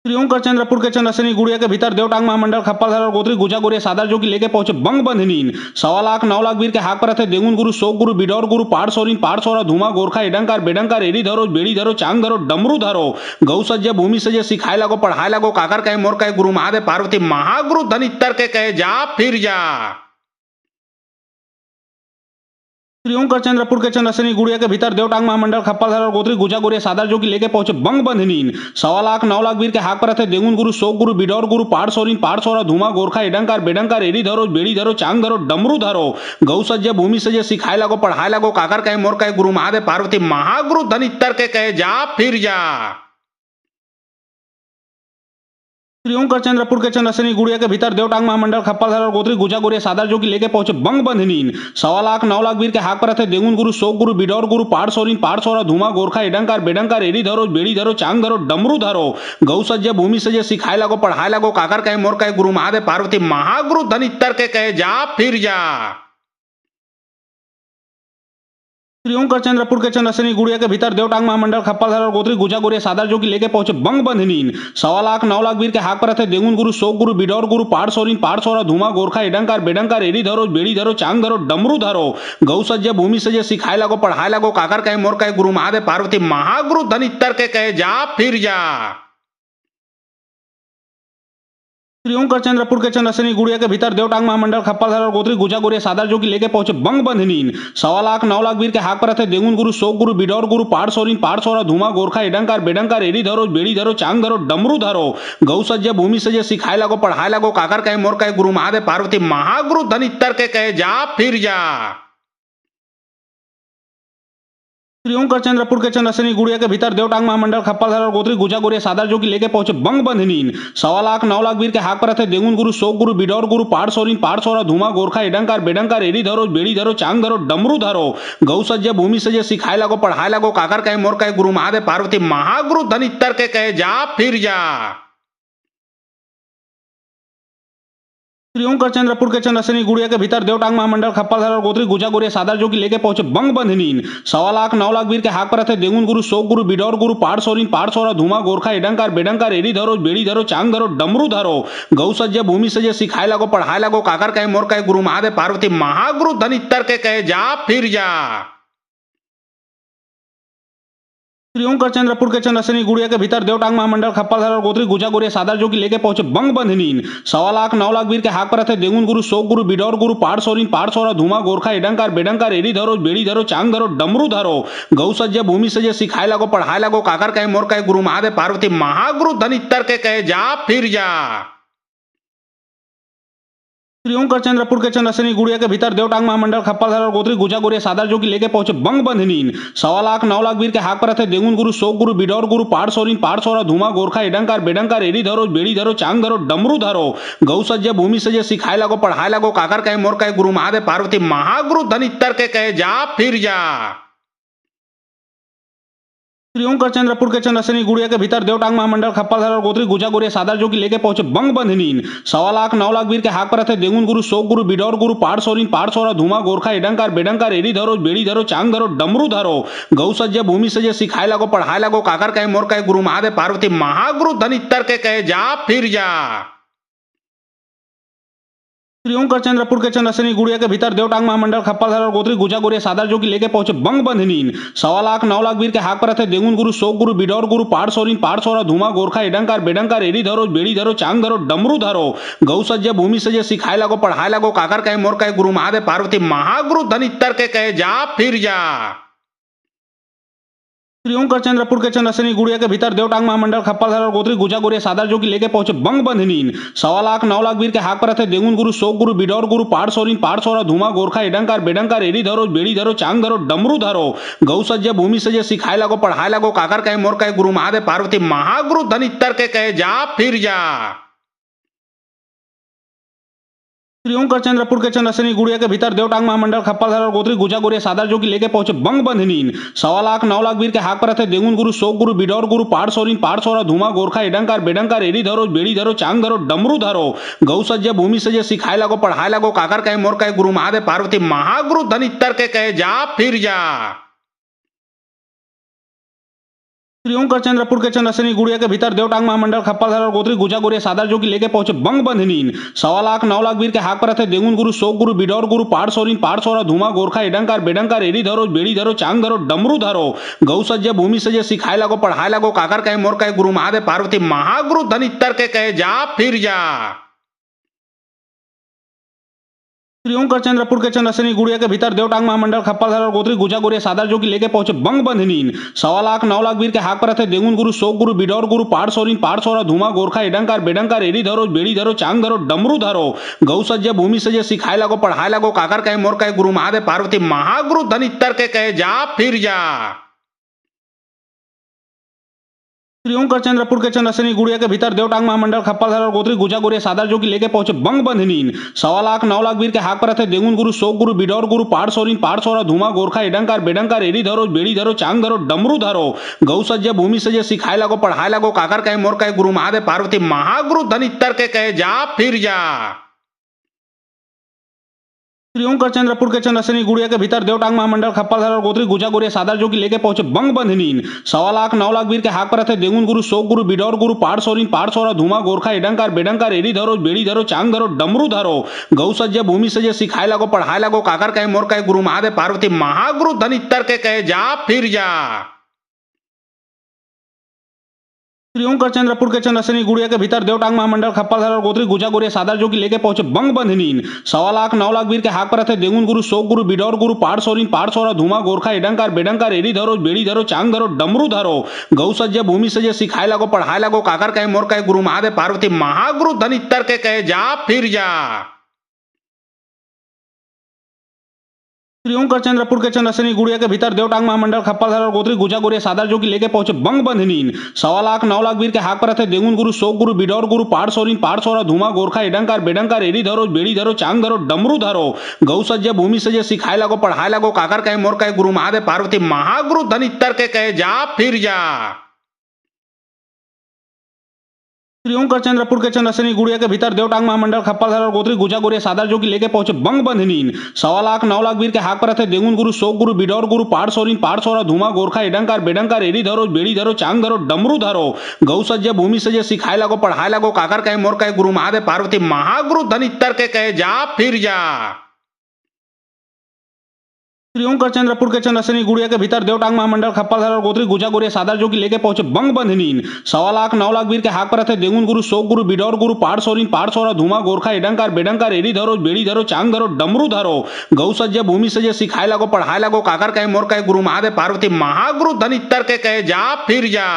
श्री ओंकार चंद्रपुर के चंद्रशनी गुड़िया के भीतर देवटांग महामंडल खप्परधर और गोत्री गुजा गुरिया सादर जो की लेके पहुंचे बंग बंधनीन 1.25 लाख 9 लाख वीर के हाक पर थे देगुन गुरु शोक गुरु बिडौर गुरु पाड़ सोरिन पाड़ सोरा धूमा गोरखा इडंकार बेडंकार एड़ी धरो बेड़ी धरो चांग धरो डमरू धरो गौ सज्जे भूमि सजे सिखाए लगो पढ़ाए लगो काकर कहे मोर कहे गुरु महादेव पार्वती महागुरु धनितर के कहे जा फिर जा। श्री ओंकार चंद्रपुर के चंद्रशनी गुड़िया के भीतर देवटांग महामंडल खप्परधर और गोत्री गुजा गुरिया सादर जो की लेके पहुंचे बंग बंधनीन 1.25 लाख 9 लाख वीर के हाक पर थे देगुन गुरु शोक गुरु बिडौर गुरु पाड़ सोरिन पाड़ सोरा धूमा गोरखा इडंकार बेडंकार एड़ी धरो बेड़ी धरो चांग धरो डमरू धरो गौ सज्जे भूमि सजे सिखाए लगो पढ़ाए लगो काकर कहे मोर कहे गुरु महादेव पार्वती महागुरु धनितर के कहे जा फिर जा। श्री ओंकार चंद्रपुर के चंद्रशनी गुड़िया के भीतर देवटांग महामंडल खप्परधर और गोत्री गुजा गुरिया सादर जो की लेके पहुंचे बंग बंधनीन 1.25 लाख 9 लाख वीर के हाक पर थे देगुन गुरु शोक गुरु बिडौर गुरु पाड़ सोरिन पाड़ सोरा धूमा गोरखा इडंकार बेडंकार एड़ी धरो बेड़ी धरो चांग धरो डमरू धरो गौ सज्जे भूमि सजे सिखाए लगो पढ़ाए लगो काकर कहे मोर कहे गुरु महादेव पार्वती महागुरु धनितर के कहे जा फिर जा। श्री ओंकार चंद्रपुर के चंद्रशनी गुड़िया के भीतर देवटांग महामंडल खप्परधर और गोत्री गुजा गुरिया सादर जो की लेके पहुंचे बंग बंधनीन 1.25 लाख 9 लाख वीर के हाक पर थे देगुन गुरु शोक गुरु बिडौर गुरु पाड़ सोरिन पाड़ सोरा धूमा गोरखा इडंकार बेडंकार एड़ी धरो बेड़ी धरो चांग धरो डमरू धरो गौ सज्जे भूमि सजे सिखाए लगो पढ़ाए लगो काकर कहे मोर कहे गुरु महादेव पार्वती महागुरु धनितर के कहे जा फिर जा। श्री ओंकार चंद्रपुर के चंद्रशनी गुड़िया के भीतर देवटांग महामंडल खप्परधर और गोत्री गुजा गुरिया सादर जो की लेके पहुंचे बंग बंधनीन 1.25 लाख 9 लाख वीर के हाक पर थे देगुन गुरु शोक गुरु बिडौर गुरु पाड़ सोरिन पाड़ सोरा धूमा गोरखा इडंकार बेडंकार एड़ी धरो बेड़ी धरो चांग धरो डमरू धरो गौ सज्जे भूमि सजे सिखाए लगो पढ़ाए लगो काकर कहे मोर कहे गुरु महादेव पार्वती महागुरु धनितर के कहे जा फिर जा। श्री ओंकार चंद्रपुर के चंद्रशनी गुड़िया के भीतर देवटांग महामंडल खप्परधर और गोत्री गुजा गुरिया सादर जो की लेके पहुंचे बंग बंधनीन 1.25 लाख 9 लाख वीर के हाक पर थे देगुन गुरु शोक गुरु बिडौर गुरु पाड़ सोरिन पाड़ सोरा धूमा गोरखा इडंकार बेडंकार एड़ी धरो बेड़ी धरो चांग धरो डमरू धरो गौ सज्जे भूमि सजे सिखाए लगो पढ़ाए लगो काकर कहे मोर कहे गुरु महादेव पार्वती महागुरु धनितर के कहे जा फिर जा। श्री ओंकार चंद्रपुर के चंद्रसेनी गुड़िया के भीतर देवटांग महामंडल खप्परधर और गोत्री गुजा गोरिया सादर जो की लेके पहुंचे बंग बंधनीन 1.25 लाख 9 लाख वीर के हाक पर थे देगुन गुरु शोक गुरु बिडौर गुरु पाड़ सोरिन पाड़ सोरा धुमा गोरखा एडंकार बेडंकार एड़ी धरो बेड़ी धरो चांग धरो डमरू धरो गौ सज्जे भूमि सजे सिखाए लगो पढ़ाए लगो काकर कहे मोर कहे गुरु महादेव पार्वती महागुरु धनितर के कहे जा फिर जा। श्री ओंकार चंद्रपुर के चंद्रसेनी गुड़िया के भीतर देवटांग महामंडल खप्परधर और गोत्री गुजा गोरिया सादर जो की लेके पहुंचे बंग बंधनीन 1.25 लाख 9 लाख वीर के हाक पर थे देगुन गुरु शोक गुरु बिडौर गुरु पाड़ सोरिन पाड़ सोरा धुमा गोरखा एडंकार बेडंकार एड़ी धरो बेड़ी धरो चांग धरो डमरू धरो गौ सज्जे भूमि सजे सिखाए लगो पढ़ाए लगो काकर कहे मोर कहे गुरु महादेव पार्वती महागुरु धनितर के कहे जा फिर जा। श्री ओंकार चंद्रपुर के चंद्रसेनी गुड़िया के भीतर देवटांग महामंडल खप्परधर और गोत्री गुजा गोरिया सादर जो की लेके पहुंचे बंग बंधनीन 1.25 लाख 9 लाख वीर के हाक पर थे देगुन गुरु शोक गुरु बिडौर गुरु पाड़ सोरिन पाड़ सोरा धुमा गोरखा एडंकार बेडंकार एड़ी धरो बेड़ी धरो चांग धरो डमरू धरो गौ सज्जे भूमि सजे सिखाए लगो पढ़ाए लगो काकर कहे मोर कहे गुरु महादेव पार्वती महागुरु धनितर के कहे जा फिर जा। श्री ओंकार चंद्रपुर के चंद्रसेनी गुड़िया के भीतर देवटांग महामंडल खप्परधर और गोत्री गुजा गोरिया सादर जो की लेके पहुंचे बंग बंधनीन 1.25 लाख 9 लाख वीर के हाक पर थे देगुन गुरु शोक गुरु बिडौर गुरु पाड़ सोरिन पाड़ सोरा धुमा गोरखा एडंकार बेडंकार एड़ी धरो बेड़ी धरो चांग धरो डमरू धरो गौ सज्जे भूमि सजे सिखाए लगो पढ़ाए लगो काकर कहे मोर कहे गुरु महादेव पार्वती महागुरु धनितर के कहे जा फिर जा। श्री ओंकार चंद्रपुर के चंद्रसेनी गुड़िया के भीतर देवटांग महामंडल खप्परधर और गोत्री गुजा गोरिया सादर जो की लेके पहुंचे बंग बंधनीन 1.25 लाख 9 लाख वीर के हाक पर थे देगुन गुरु शोक गुरु बिडौर गुरु पाड़ सोरिन पाड़ सोरा धुमा गोरखा एडंकार बेडंकार एड़ी धरो बेड़ी धरो चांग धरो डमरू धरो गौ सज्जे भूमि सजे सिखाए लगो पढ़ाए लगो काकर कहे मोर कहे गुरु महादेव पार्वती महागुरु धनितर के कहे जा फिर जा। श्री ओंकार चंद्रपुर के चंद्रसेनी गुड़िया के भीतर देवटांग महामंडल खप्परधर और गोत्री गुजा गोरिया सादर जो की लेके पहुंचे बंग बंधनीन 1.25 लाख 9 लाख वीर के हाक पर थे देगुन गुरु शोक गुरु बिडौर गुरु पाड़ सोरिन पाड़ सोरा धुमा गोरखा एडंकार बेडंकार एड़ी धरो बेड़ी धरो चांग धरो डमरू धरो गौ सज्जे भूमि सजे सिखाए लगो पढ़ाए लगो काकर कहे मोर कहे गुरु महादेव पार्वती महागुरु धनितर के कहे जा फिर जा। श्री ओंकार चंद्रपुर के चंद्रसेनी गुड़िया के भीतर देवटांग महामंडल खप्परधर और गोत्री गुजा गोरिया सादर जो की लेके पहुंचे बंग बंधनीन 1.25 लाख 9 लाख वीर के हाक पर थे देगुन गुरु शोक गुरु बिडौर गुरु पाड़ सोरिन पाड़ सोरा धुमा गोरखा एडंकार बेडंकार एड़ी धरो बेड़ी धरो चांग धरो डमरू धरो गौ सज्जे भूमि सजे सिखाए लगो पढ़ाए लगो काकर कहे मोर कहे गुरु महादेव पार्वती महागुरु धनितर के कहे जा फिर जा। श्री ओंकार चंद्रपुर के चंद्रसेनी गुड़िया के भीतर देवटांग महामंडल खप्परधर और गोत्री गुजा गोरिया सादर जो की लेके पहुंचे बंग बंधनीन 1.25 लाख 9 लाख वीर के हाक पर थे देगुन गुरु शोक गुरु बिडौर गुरु पाड़ सोरिन पाड़ सोरा धुमा गोरखा एडंकार बेडंकार एड़ी धरो बेड़ी धरो चांग धरो डमरू धरो गौ सज्जे भूमि सजे सिखाए लगो पढ़ाए लगो काकर कहे मोर कहे गुरु महादेव पार्वती महागुरु धनितर के कहे जा फिर जा। श्री ओंकार चंद्रपुर के चंद्रसेनी गुड़िया के भीतर देवटांग महामंडल खप्परधर और गोत्री गुजा गोरिया सादर जो की लेके पहुंचे बंग बंधनीन 1.25 लाख 9 लाख वीर के हाक पर थे देगुन गुरु शोक गुरु बिडौर गुरु पाड़ सोरिन पाड़ सोरा धुमा गोरखा एडंकार बेडंकार एड़ी धरो बेड़ी धरो चांग धरो डमरू धरो गौ सज्जे भूमि सजे सिखाए लगो पढ़ाए लगो काकर कहे मोर कहे गुरु महादेव पार्वती महागुरु धनितर के कहे जा फिर जा। श्री ओंकार चंद्रपुर के चंद्रसेनी गुड़िया के भीतर देवटांग महामंडल खप्परधर और गोत्री गुजा गोरिया सादर जो की लेके पहुंचे बंग बंधनीन 1.25 लाख 9 लाख वीर के हाक पर थे देगुन गुरु शोक गुरु बिडौर गुरु पाड़ सोरिन पाड़ सोरा धुमा गोरखा एडंकार बेडंकार एड़ी धरो बेड़ी धरो चांग धरो डमरू धरो गौ सज्जे भूमि सजे सिखाए लगो पढ़ाए लगो काकर कहे मोर कहे गुरु महादेव पार्वती महागुरु धनितर के कहे जा फिर जा। श्री ओंकार चंद्रपुर के चंद्रसेनी गुड़िया के भीतर देवटांग महामंडल खप्परधर और गोत्री गुजा गोरिया सादर जो की लेके पहुंचे बंग बंधनीन 1.25 लाख 9 लाख वीर के हाक पर थे देगुन गुरु शोक गुरु बिडौर गुरु पाड़ सोरिन पाड़ सोरा धुमा गोरखा एडंकार बेडंकार एड़ी धरो बेड़ी धरो चांग धरो डमरू धरो गौ सज्जे भूमि सजे सिखाए लगो पढ़ाए लगो काकर कहे मोर कहे गुरु महादेव पार्वती महागुरु धनितर के कहे जा फिर जा। श्री ओंकार चंद्रपुर के चंद्रसेनी गुड़िया के भीतर देवटांग महामंडल खप्परधर और गोत्री गुजा गोरिया सादर जो की लेके पहुंचे बंग बंधनीन 1.25 लाख 9 लाख वीर के हाक पर थे देगुन गुरु शोक गुरु बिडौर गुरु पाड़ सोरिन पाड़ सोरा धुमा गोरखा एडंकार बेडंकार एड़ी धरो बेड़ी धरो चांग धरो डमरू धरो गौ सज्जे भूमि सजे सिखाए लगो पढ़ाए लगो काकर कहे मोर कहे गुरु महादेव पार्वती महागुरु धनितर के कहे जा फिर जा। श्री ओंकार चंद्रपुर के चंद्रसेनी गुड़िया के भीतर देवटांग महामंडल खप्परधर और गोत्री गुजा गोरिया सादर जो की लेके पहुंचे बंग बंधनीन 1.25 लाख 9 लाख वीर के हाक पर थे देगुन गुरु शोक गुरु बिडौर गुरु पाड़ सोरिन पाड़ सोरा धुमा गोरखा एडंकार बेडंकार एड़ी धरो बेड़ी धरो चांग धरो डमरू धरो गौ सज्जे भूमि सजे सिखाए लगो पढ़ाए लगो काकर कहे मोर कहे गुरु महादेव पार्वती महागुरु धनितर के कहे जा फिर जा। श्री ओंकार चंद्रपुर के चंद्रसेनी गुड़िया के भीतर देवटांग महामंडल खप्परधर और गोत्री गुजा गोरिया सादर जो की लेके पहुंचे बंग बंधनीन 1.25 लाख 9 लाख वीर के हाक पर थे देगुन गुरु शोक गुरु बिडौर गुरु पाड़ सोरिन पाड़ सोरा धुमा गोरखा एडंकार बेडंकार एड़ी धरो बेड़ी धरो चांग धरो डमरू धरो गौ सज्ज भूमि सजे सिखाए लगो पढ़ाए लगो काकर कहे मोर कहे गुरु महादेव पार्वती महागुरु धनितर के कहे जा फिर जा। श्री ओंकार चंद्रपुर के चंद्रसेनी गुड़िया के भीतर देवटांग महामंडल खप्परधर और गोत्री गुजा गोरिया सादर जो की लेके पहुंचे बंग बंधनीन 1.25 लाख 9 लाख वीर के हाक पर थे देगुन गुरु शोक गुरु बिडौर गुरु पाड़ सोरिन पाड़ सोरा धुमा गोरखा एडंकार बेडंकार एड़ी धरो बेड़ी धरो चांग धरो डमरू धरो गौ सज्ज भूमि सजे सिखाए लगो पढ़ाए लगो काकर कहे मोर कहे गुरु महादेव पार्वती महागुरु धनितर के कहे जा फिर जा।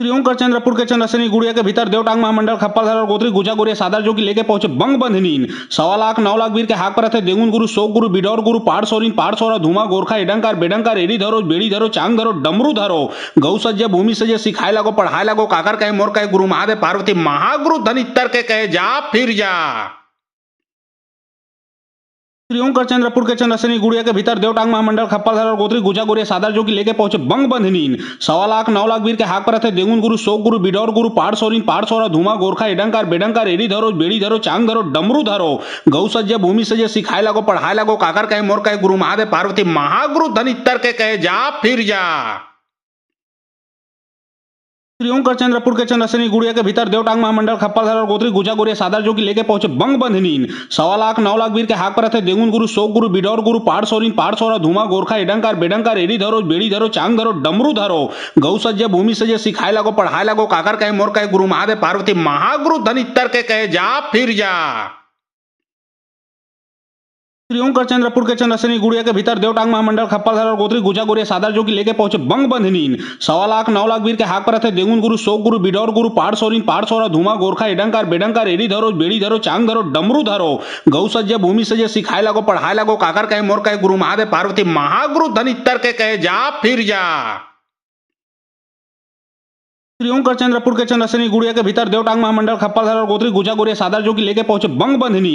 श्री ओंकार चंद्रपुर के चंद्रसेनी गुड़िया के भीतर देवटांग महामंडल खप्परधर और गोत्री गुजा गोरिया सादर जो की लेके पहुंचे बंग बंधनीन 1.25 लाख 9 लाख वीर के हाक पर थे देगुन गुरु शोक गुरु बिडौर गुरु पाड़ सोरिन पाड़ सोरा धुमा गोरखा एडंकार बेडंकार एड़ी धरो बेड़ी धरो चांग धरो डमरू धरो गौ सज्ज भूमि सजे सिखाए लगो पढ़ाए लगो काकर कहे मोर कहे गुरु महादेव पार्वती महागुरु धनितर के कहे जा फिर जा। श्री ओंकार चंद्रपुर के चंद्रसेनी गुड़िया के भीतर देवटांग महामंडल खप्परधर और गोत्री गुजा गोरिया सादर जो की लेके पहुंचे बंग बंधनीन 1.25 लाख 9 लाख वीर के हाक पर थे देगुन गुरु शोक गुरु बिडौर गुरु पाड़ सोरिन पाड़ सोरा धुमा गोरखा एडंकार बेडंकार एड़ी धरो बेड़ी धरो चांग धरो डमरू धरो गौ सज्ज भूमि सजे सिखाए लगो पढ़ाए लगो काकर कहे मोर कहे गुरु महादेव पार्वती महागुरु धनितर के कहे जा फिर जा। श्री ओंकार चंद्रपुर के चंद्रसेनी गुड़िया के भीतर देवटांग महामंडल खप्परधर और गोत्री गुजा गोरिया सादर जो की लेके पहुंचे बंग बंधनीन 1.25 लाख 9 लाख वीर के हाक पर थे देगुन गुरु शोक गुरु बिडौर गुरु पाड़ सोरिन पाड़ सोरा धुमा गोरखा एडंकार बेडंकार एड़ी धरो बेड़ी धरो चांग धरो डमरू धरो गौ सज्ज भूमि सजे सिखाए लगो पढ़ाए लगो काकर कहे मोर कहे गुरु महादेव पार्वती महागुरु धनितर के कहे जा फिर जा। श्री ओंकार चंद्रपुर के चंद्रसेनी गुड़िया के भीतर देवटांग महामंडल खप्परधर और गोत्री गुजा गोरिया सादर जो की लेके पहुंचे बंग बंधनीन 1.25 लाख 9 लाख वीर के हाक पर थे देगुन गुरु शोक गुरु बिडौर गुरु पाड़ सोरिन पाड़ सोरा धुमा गोरखा एडंकार बेडंकार एड़ी धरो बेड़ी धरो चांग धरो डमरू धरो गौ सज्ज भूमि सजे सिखाए लगो पढ़ाए लगो काकर कहे मोर कहे गुरु महादेव पार्वती महागुरु धनितर के कहे जा फिर जा। श्री ओंकार चंद्रपुर के चंद्रसेनी गुड़िया के भीतर देवटांग महामंडल खप्परधर और गोत्री गुजा गोरिया सादर जो की लेके पहुंचे बंग बंधनीन